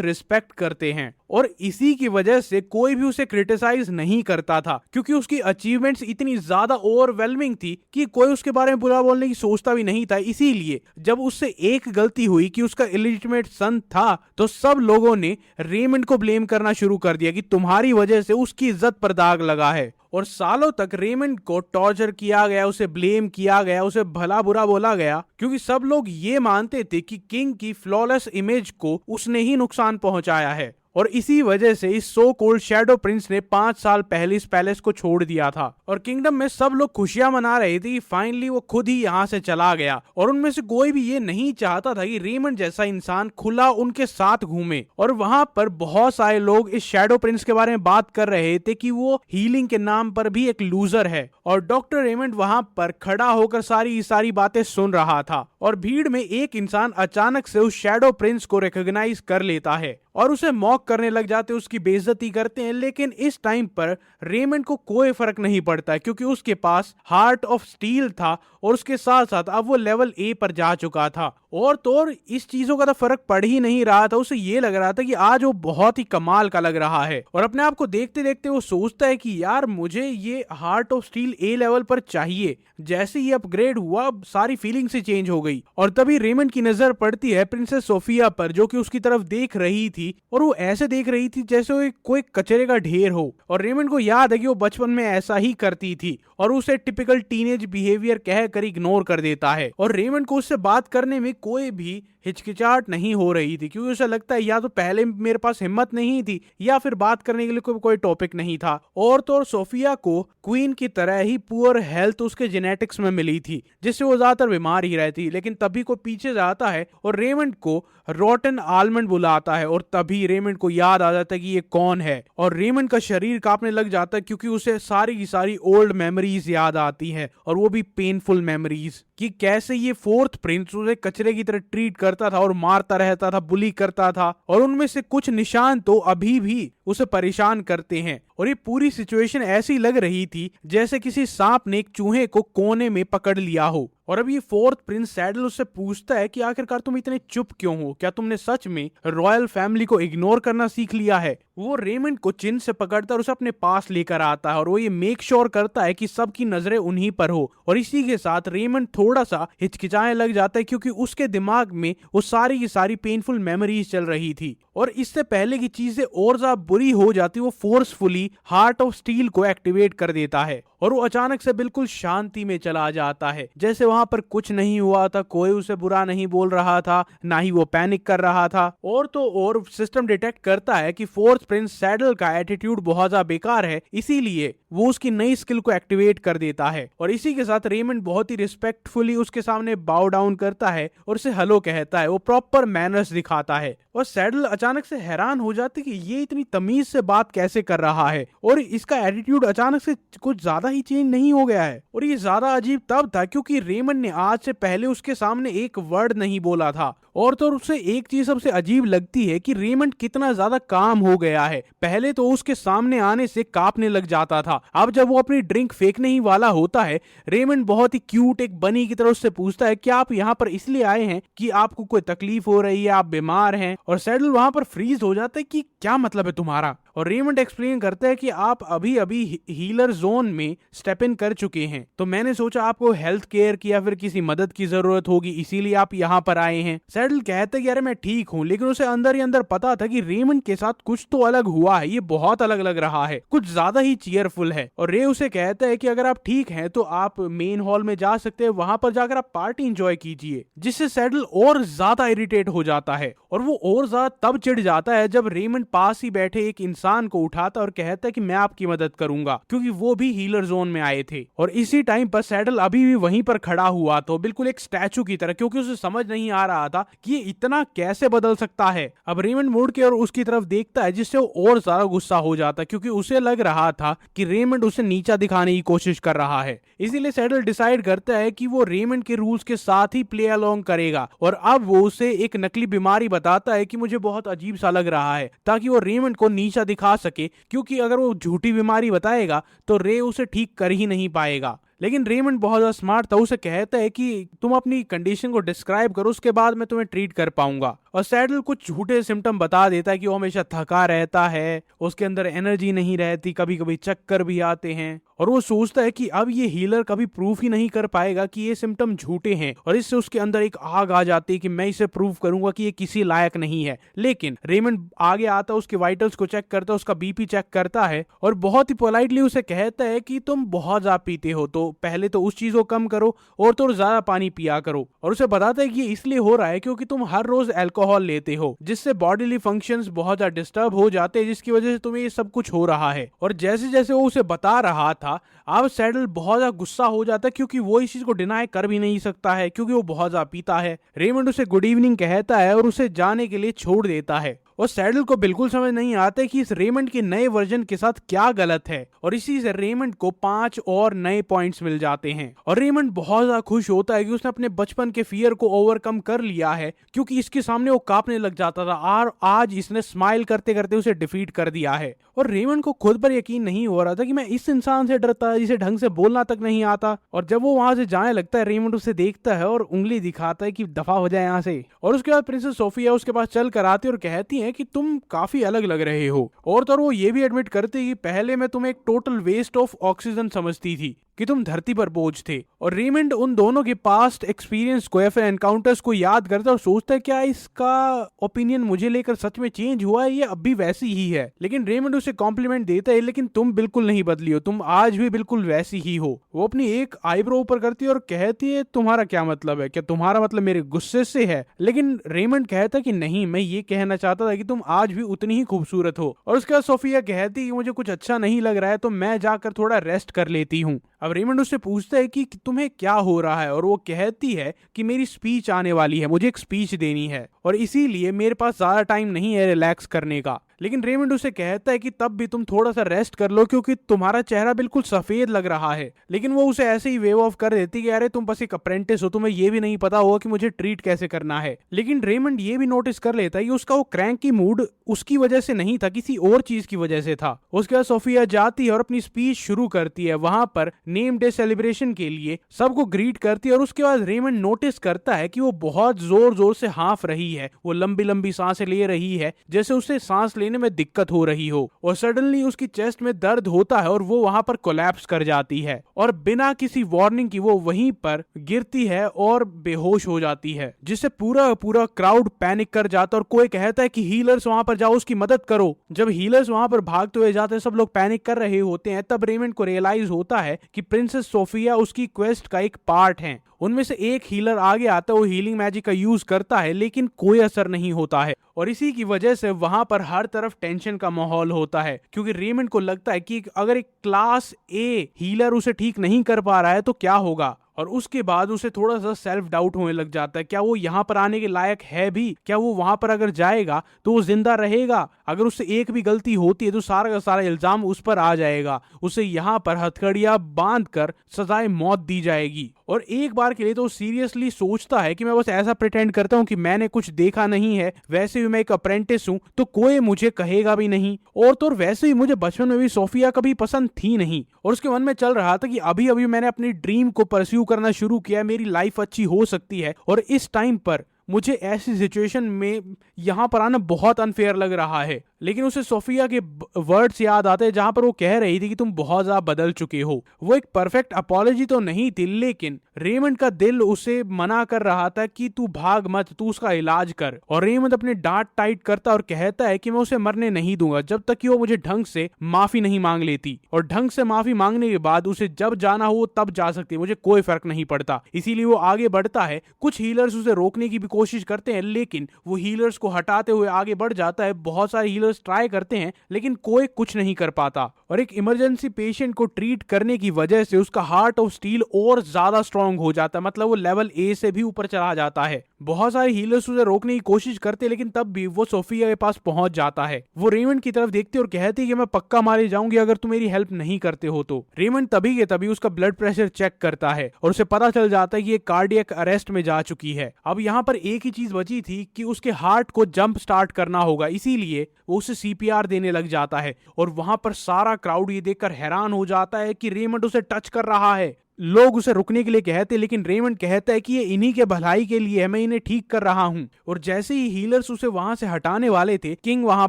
रिस्पेक्ट करते हैं। और इसी की वजह से कोई भी उसे क्रिटिसाइज नहीं करता था, क्योंकि उसकी अचीवमेंट्स इतनी ज्यादा ओवरवेलमिंग थी कि कोई उसके बारे में बुरा बोलने की सोचता भी नहीं था। इसीलिए जब उससे एक गलती हुई कि उसका इलिजिटिमेट सन था तो सब लोगों ने रेमंड को ब्लेम करना शुरू कर दिया कि तुम्हारी वजह से उसकी इज्जत पर दाग लगा है। और सालों तक रेमंड को टॉर्चर किया गया, उसे ब्लेम किया गया, उसे भला बुरा बोला गया, क्योंकि सब लोग ये मानते थे कि किंग की फ्लॉलेस इमेज को उसने ही नुकसान पहुंचाया है। और इसी वजह से इस सो कोल्ड शैडो प्रिंस ने 5 साल पहले इस पैलेस को छोड़ दिया था। और किंगडम में सब लोग खुशियां मना रहे थे कि फाइनली वो खुद ही यहाँ से चला गया। और उनमें से कोई भी ये नहीं चाहता था कि रेमंड जैसा इंसान खुला उनके साथ घूमे। और वहां पर बहुत सारे लोग इस शैडो प्रिंस के बारे में बात कर रहे थे कि वो हीलिंग के नाम पर भी एक लूजर है। और डॉक्टर रेमंड वहां पर खड़ा होकर सारी बातें सुन रहा था। और भीड़ में एक इंसान अचानक से उस शैडो प्रिंस को रिकॉग्नाइज कर लेता है और उसे मॉक करने लग जाते, उसकी बेइज्जती करते हैं। लेकिन इस टाइम पर रेमंड को कोई फर्क नहीं पड़ता है, क्योंकि उसके पास हार्ट ऑफ स्टील था और उसके साथ साथ अब वो लेवल ए पर जा चुका था और तो और इस चीजों का तो फर्क पड़ ही नहीं रहा था, उसे ये लग रहा था कि आज वो बहुत ही कमाल का लग रहा है। और अपने आप को देखते देखते वो सोचता है कि यार मुझे ये heart of steel A level पर चाहिए। जैसे ही अपग्रेड हुआ सारी फीलिंग से चेंज हो गई। और तभी रेमंड की नजर पड़ती है प्रिंसेस सोफिया पर, जो कि उसकी तरफ देख रही थी और वो ऐसे देख रही थी जैसे वो कोई कचरे का ढेर हो। और रेमंड को याद है कि वो बचपन में ऐसा ही करती थी और उसे टिपिकल टीनेज बिहेवियर कहकर इग्नोर कर देता है। और रेमंड को उससे बात करने में कोई भी हिचकिचाहट नहीं हो रही थी, क्योंकि उसे लगता है या तो पहले मेरे पास हिम्मत नहीं थी या फिर बात करने के लिए कोई टॉपिक नहीं था। और तो और सोफिया को क्वीन की तरह ही पुअर हेल्थ उसके जेनेटिक्स में मिली थी, जिससे वो ज्यादातर बीमार ही रहती। लेकिन तभी को पीछे जाता है और रेमंड को रोटन आलमंड बुलाता है और तभी रेमंड को याद आ जाता है कि ये कौन है। और रेमंड का शरीर कांपने लग जाता है क्योंकि उसे सारी की सारी ओल्ड मेमोरीज याद आती है, और वो भी पेनफुल मेमोरीज, कि कैसे ये फोर्थ प्रिंस उसे कचरे की तरह ट्रीट करता था और मारता रहता था, बुली करता था। और उनमें से कुछ निशान तो अभी भी उसे परेशान करते हैं। और ये पूरी सिचुएशन ऐसी लग रही थी जैसे किसी सांप ने एक चूहे को कोने में पकड़ लिया हो। और अब ये फोर्थ प्रिंस सैडल उससे पूछता है कि आखिरकार तुम इतने चुप क्यों हो, क्या तुमने सच में रॉयल फैमिली को इग्नोर करना सीख लिया है। वो रेमंड को चिन से पकड़ता और उसे अपने पास लेकर आता है और वो ये मेक श्योर करता है कि सबकी नजरें उन्हीं पर हो। और इसी के साथ रेमंड थोड़ा सा हिचकिचाने लग जाता है क्योंकि उसके दिमाग में वो सारी की सारी पेनफुल मेमोरीज चल रही थी। और इससे पहले की चीजें और ज्यादा बुरी हो जाती, वो फोर्सफुली हार्ट ऑफ स्टील को एक्टिवेट कर देता है और वो अचानक से बिल्कुल शांति में चला जाता है, जैसे वहां पर कुछ नहीं हुआ था, कोई उसे बुरा नहीं बोल रहा था, ना ही वो पैनिक कर रहा था। और तो और सिस्टम डिटेक्ट करता है कि फोर्थ प्रिंस सैडल का एटीट्यूड बहुत ज्यादा बेकार है, इसीलिए वो उसकी नई स्किल को एक्टिवेट कर देता है। और इसी के साथ रेमंड बहुत ही रिस्पेक्टफुली उसके सामने बाउ डाउन करता है और उसे हेलो कहता है, वो प्रॉपर मैनर्स दिखाता है। और सैडल अचानक से हैरान हो जाती कि ये इतनी तमीज से बात कैसे कर रहा है और इसका एटीट्यूड अचानक से कुछ ज्यादा ही चेंज नहीं हो गया है। और ये ज्यादा अजीब तब था क्योंकि रेमंड ने आज से पहले उसके सामने एक वर्ड नहीं बोला था। और तो उसे एक चीज सबसे अजीब लगती है कि रेमंड कितना ज्यादा काम हो गया है। पहले तो उसके सामने आने से कांपने लग जाता था, अब जब वो अपनी ड्रिंक फेंकने ही वाला होता है, रेमंड बहुत ही क्यूट एक बनी की तरह उससे पूछता है कि आप यहाँ पर इसलिए आए हैं कि आपको कोई तकलीफ हो रही है, आप बीमार हैं। और सैडल वहां पर फ्रीज हो जाता है कि क्या मतलब है तुम्हारा। और रेमंड एक्सप्लेन करता है कि आप अभी अभी हीलर जोन में स्टेप इन कर चुके हैं, तो मैंने सोचा आपको हेल्थ केयर की या फिर किसी मदद की जरूरत होगी, इसीलिए आप यहाँ पर आए हैं। सैडल कहता है कि अरे मैं ठीक हूँ, लेकिन उसे अंदर ही अंदर पता था कि रेमंड के साथ कुछ तो अलग हुआ है, ये बहुत अलग लग रहा है, कुछ ज्यादा ही चीयरफुल है। और रे उसे कहता है कि अगर आप ठीक हैं तो आप मेन हॉल में जा सकते हैं, वहां पर जाकर आप पार्टी एंजॉय कीजिए। जिससे सैडल और ज्यादा इरिटेट हो जाता है और वो और ज्यादा तब चिढ़ जाता है जब रेमंड पास ही बैठे एक इंसान को उठाता और कहता है कि मैं आपकी मदद करूंगा, क्योंकि वो भी हीलर जोन में आए थे। और इसी टाइम पर सैडल अभी भी वहीं पर खड़ा हुआ था, बिल्कुल एक स्टैचू की तरह, क्योंकि उसे समझ नहीं आ रहा था कि ये इतना कैसे बदल सकता है। अब रेमंड मुड़ के और उसकी तरफ देखता है, जिससे वो और ज्यादा गुस्सा हो जाता है, क्योंकि उसे लग रहा था कि रेमंड उसे नीचा दिखाने की कोशिश कर रहा है। इसीलिए सैडल डिसाइड करता है कि वो रेमंड के रूल्स के साथ ही प्ले अलोंग करेगा। और अब वो उसे एक नकली बीमारी बताता है कि मुझे बहुत अजीब सा लग रहा है, ताकि वो रेमंड को नीचा दिखा सके, क्योंकि अगर वो झूठी बीमारी बताएगा तो रे उसे ठीक कर ही नहीं पाएगा। लेकिन रेमंड बहुत ज्यादा स्मार्ट था, उसे कहता है कि तुम अपनी कंडीशन को डिस्क्राइब करो, उसके बाद मैं तुम्हें ट्रीट कर पाऊंगा। और सैडल कुछ झूठे सिम्टम बता देता है कि वो हमेशा थका रहता है, उसके अंदर एनर्जी नहीं रहती, कभी कभी चक्कर भी आते हैं। और वो सोचता है कि अब ये हीलर कभी प्रूफ ही नहीं कर पाएगा कि ये सिम्टम झूठे हैं, और इससे उसके अंदर एक आग आ जाती है कि मैं इसे प्रूव करूंगा कि ये किसी लायक नहीं है। लेकिन रेमंड आगे आता, उसके वाइटल्स को चेक करता है, उसका बीपी चेक करता है और बहुत ही पोलाइटली उसे कहता है कि तुम बहुत ज्यादा पीते हो, तो पहले तो उस चीज को कम करो और तो ज्यादा पानी पिया करो। और उसे बताता है कि ये इसलिए हो रहा है क्योंकि तुम हर रोज अल्कोहल लेते हो, जिससे बॉडीली फंक्शंस बहुत ज्यादा डिस्टर्ब हो जाते हैं, जिसकी वजह से तुम्हें ये सब कुछ हो रहा है। और जैसे जैसे वो उसे बता रहा था, अब सैडल बहुत ज्यादा गुस्सा हो जाता है, क्योंकि वो इस चीज को डिनाई कर भी नहीं सकता है, क्योंकि वो बहुत ज्यादा पीता है। रेमंड उसे गुड इवनिंग कहता है और उसे जाने के लिए छोड़ देता है। और सैडल को बिल्कुल समझ नहीं आता कि इस रेमंड के नए वर्जन के साथ क्या गलत है, और इसी से रेमंड को 5 और नए पॉइंट्स मिल जाते हैं। और रेमंड बहुत ज्यादा खुश होता है कि उसने अपने बचपन के फियर को ओवरकम कर लिया है, क्योंकि इसके सामने वो कांपने लग जाता था और आज इसने स्माइल करते करते उसे डिफीट कर दिया है। और रेमंड को खुद पर यकीन नहीं हो रहा था कि मैं इस इंसान से डरता है जिसे ढंग से बोलना तक नहीं आता। और जब वो वहां से जाने लगता है, रेमंड उसे देखता है और उंगली दिखाता है कि दफा हो जाए यहाँ से। और उसके बाद प्रिंसेस सोफिया उसके पास चल कर आती है और कहती है कि तुम काफी अलग लग रहे हो। और तो वो ये भी एडमिट करते कि पहले मैं तुम्हें एक टोटल वेस्ट ऑफ ऑक्सीजन समझती थी, कि तुम धरती पर बोझ थे। और रेमंड उन दोनों के पास्ट एक्सपीरियंस को या फिर एनकाउंटर्स को याद करता है और सोचता है क्या इसका ओपिनियन मुझे लेकर सच में चेंज हुआ है, ये अब भी वैसी ही है। लेकिन रेमंड उसे कॉम्प्लीमेंट देता है, लेकिन तुम बिल्कुल नहीं बदली हो, तुम आज भी बिल्कुल वैसी ही हो। वो अपनी एक आईब्रो ऊपर करती है और कहती है तुम्हारा क्या मतलब है, क्या तुम्हारा मतलब मेरे गुस्से से है? लेकिन रेमंड कहता है कि नहीं, मैं ये कहना चाहता था कि तुम आज भी उतनी ही खूबसूरत हो। और उसके बाद सोफिया कहती है कि मुझे कुछ अच्छा नहीं लग रहा है, तो मैं जाकर थोड़ा रेस्ट कर लेती हूँ। अब रेमंड उससे पूछता है कि तुम्हें क्या हो रहा है, और वो कहती है कि मेरी स्पीच आने वाली है, मुझे एक स्पीच देनी है और इसीलिए मेरे पास ज्यादा टाइम नहीं है रिलैक्स करने का। लेकिन रेमंड उसे कहता है कि तब भी तुम थोड़ा सा रेस्ट कर लो, क्योंकि तुम्हारा चेहरा बिल्कुल सफेद लग रहा है। लेकिन वो उसे ऐसे ही वेव ऑफ कर देती कि अरे तुम बस एक अप्रेंटिस हो, तुम्हें ये भी नहीं पता होगा कि मुझे ट्रीट कैसे करना है। लेकिन रेमंड ये भी नोटिस कर लेता है कि उसका वो क्रैंकी मूड उसकी वजह से नहीं था, किसी और चीज की वजह से था। उसके बाद सोफिया जाती है और अपनी स्पीच शुरू करती है, वहां पर नेम डे सेलिब्रेशन के लिए सबको ग्रीट करती है। और उसके बाद रेमंड नोटिस करता है कि वो बहुत जोर जोर से हांफ रही है, वो लंबी लंबी सांसें ले रही है, जैसे उसे सांस लेने में दिक्कत हो रही हो। और सडनली उसकी चेस्ट में दर्द होता है और वो वहां पर कोलैप्स कर जाती है, और बिना किसी वार्निंग की वो वहीं पर गिरती है और बेहोश हो जाती है, जिससे पूरा पूरा क्राउड पैनिक कर जाता है। और कोई कहता है कि हीलर्स वहां पर जाओ, उसकी मदद करो। जब हीलर्स वहां पर भागते हुए जाते हैं, सब लोग पैनिक कर रहे होते हैं, तब रेमंड को रियलाइज होता है कि प्रिंसेस सोफिया उसकी क्वेस्ट का एक पार्ट है। उनमें से एक हीलर आगे आता है, वो हीलिंग मैजिक का यूज करता है, लेकिन कोई असर नहीं होता है। और इसी की वजह से वहां पर हर तरफ टेंशन का माहौल होता है, क्योंकि रेमंड को लगता है कि अगर एक क्लास ए हीलर उसे ठीक नहीं कर पा रहा है तो क्या होगा। और उसके बाद उसे थोड़ा सा सेल्फ डाउट होने लग जाता है, क्या वो यहाँ पर आने के लायक है भी? क्या वो वहां पर अगर जाएगा तो वो जिंदा रहेगा? अगर उससे एक भी गलती होती है तो सारा का सारा इल्जाम उस पर आ जाएगा, उसे यहाँ पर हथकड़ियां बांध कर सजाए मौत दी जाएगी। और एक बार के लिए तो सीरियसली सोचता है कि मैं बस ऐसा प्रिटेंड करता हूँ कि मैंने कुछ देखा नहीं है, वैसे भी मैं एक अप्रेंटिस हूँ तो कोई मुझे कहेगा भी नहीं। और तो वैसे ही मुझे बचपन में भी सोफिया कभी पसंद थी नहीं, और उसके मन में चल रहा था कि अभी अभी मैंने अपनी ड्रीम को परस्यू करना शुरू किया, मेरी लाइफ अच्छी हो सकती है, और इस टाइम पर मुझे ऐसी सिचुएशन में यहाँ पर आना बहुत अनफेयर लग रहा है। लेकिन उसे सोफिया के वर्ड्स याद आते हैं जहां पर वो कह रही थी कि तुम बहुत ज्यादा बदल चुके हो। वो एक परफेक्ट अपॉलॉजी तो नहीं थी, लेकिन रेमंड का दिल उसे मना कर रहा था कि तू भाग मत, तू उसका इलाज कर। और रेमंड अपने डांट टाइट करता और कहता है कि मैं उसे मरने नहीं दूंगा जब तक कि वो मुझे ढंग से माफी नहीं मांग लेती, और ढंग से माफी मांगने के बाद उसे जब जाना हो तब जा सकती है, मुझे कोई फर्क नहीं पड़ता। इसीलिए वो आगे बढ़ता है। कुछ हीलर्स उसे रोकने की भी कोशिश करते हैं, लेकिन वो हीलर्स को हटाते हुए आगे बढ़ जाता है। बहुत सारे हीलर्स ट्राई करते हैं, लेकिन कोई कुछ नहीं कर पाता। और एक इमरजेंसी पेशेंट को ट्रीट करने की वजह से उसका हार्ट ऑफ स्टील और ज्यादा स्ट्रांग हो जाता है, मतलब वो लेवल ए से भी ऊपर चला जाता है। बहुत सारे हीलर्स उसे रोकने की कोशिश करते हैं, लेकिन तब भी वो सोफिया के पास पहुंच जाता है। वो रेमंड की तरफ देखती है और कहती है कि मैं पक्का मारी जाऊंगी अगर तुम मेरी हेल्प नहीं करते हो तो। रेमंड तभी के तभी उसका ब्लड प्रेशर चेक करता है और उसे पता चल जाता है कि ये कार्डियक अरेस्ट में जा चुकी है। अब यहाँ पर एक ही चीज बची थी कि उसके हार्ट को जंप स्टार्ट करना होगा, इसीलिए वो उसे सीपीआर देने लग जाता है। और वहां पर सारा क्राउड ये देखकर हैरान हो जाता है कि रेमंड उसे टच कर रहा है। लोग उसे रुकने के लिए कहते, लेकिन रेमंड कहता है कि ये इन्हीं के भलाई के लिए है, मैं इन्हें ठीक कर रहा हूं। और जैसे ही हीलर्स उसे वहां से हटाने वाले थे, किंग वहां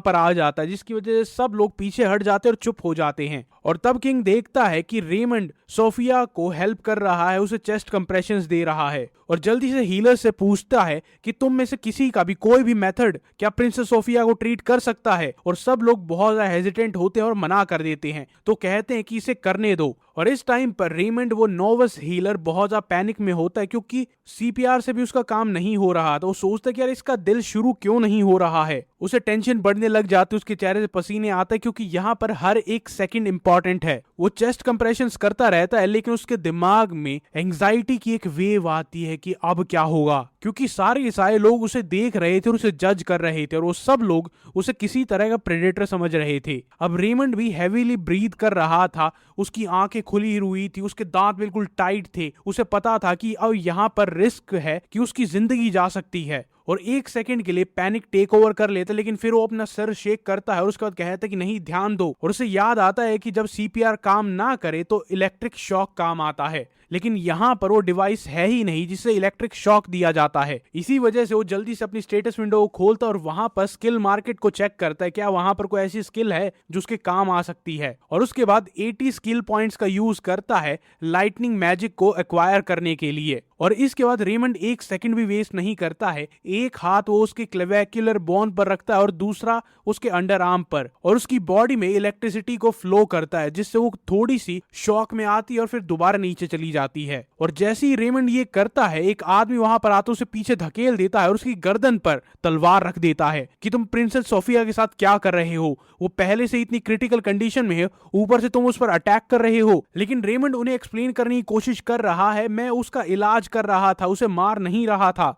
पर आ जाता है, जिसकी वजह से सब लोग पीछे हट जाते और चुप हो जाते हैं। और तब किंग देखता है कि रेमंड सोफिया को हेल्प कर रहा है, उसे चेस्ट कंप्रेशंस दे रहा है, और जल्दी से हीलर से पूछता है कि तुम में से किसी का भी कोई भी मेथड क्या प्रिंसेस सोफिया को ट्रीट कर सकता है। और सब लोग बहुत ज्यादा हेजिटेंट होते हैं और मना कर देते हैं, तो कहते हैं कि इसे करने दो। और इस टाइम पर रेमंड, वो नोवस हीलर, बहुत ज्यादा पैनिक में होता है, क्योंकि सीपीआर से भी उसका काम नहीं हो रहा। तो वो सोचता है कि यार इसका दिल शुरू क्यों नहीं हो रहा है। उसे टेंशन बढ़ने लग जाती है, उसके चेहरे से पसीने आते हैं क्योंकि यहाँ पर हर एक सेकंड इंपॉर्टेंट है। वो चेस्ट कंप्रेशंस करता रहता है लेकिन उसके दिमाग में एंग्जाइटी की एक वेव आती है कि अब क्या होगा, क्योंकि सारे लोग उसे देख रहे थे और उसे जज कर रहे थे और वो सब लोग उसे किसी तरह का प्रेडेटर समझ रहे थे। अब रेमंड भी हैवीली ब्रीथ कर रहा था, उसकी आंखें खुली हुई थी, उसके दांत बिल्कुल टाइट थे। उसे पता था कि अब यहाँ पर रिस्क है कि उसकी जिंदगी जा सकती है और एक सेकंड के लिए पैनिक टेक ओवर कर लेता है, लेकिन फिर वो अपना सर शेक करता है और उसके बाद कहता है कि नहीं, ध्यान दो। और उसे याद आता है कि जब सीपीआर काम ना करे तो इलेक्ट्रिक शॉक काम आता है, लेकिन यहाँ पर वो डिवाइस है ही नहीं जिससे इलेक्ट्रिक शॉक दिया जाता है। इसी वजह से वो जल्दी से अपनी स्टेटस विंडो को खोलता है और वहां पर स्किल मार्केट को चेक करता है, क्या वहां पर कोई ऐसी स्किल है जो उसके काम आ सकती है। और उसके बाद 80 स्किल पॉइंट्स का यूज करता है लाइटनिंग मैजिक को एक्वायर करने के लिए। और इसके बाद रेमंड एक सेकंड भी वेस्ट नहीं करता है, एक हाथ वो उसके क्लेविकुलर बोन पर रखता है और दूसरा उसके अंडर आर्म पर, और उसकी बॉडी में इलेक्ट्रिसिटी को फ्लो करता है जिससे वो थोड़ी सी शॉक में आती है और फिर दोबारा नीचे चली जाती है। और जैसे ही रेमंड ये करता है, एक आदमी वहां पर आता उसे पीछे धकेल देता है और उसकी गर्दन पर तलवार रख देता है कि तुम प्रिंसेस सोफिया के साथ क्या कर रहे हो, वो पहले से इतनी क्रिटिकल कंडीशन में है, ऊपर से तुम उस पर अटैक कर रहे हो। लेकिन रेमंड उन्हें एक्सप्लेन करने की कोशिश कर रहा है, मैं उसका इलाज कर रहा था, उसे मार नहीं रहा था।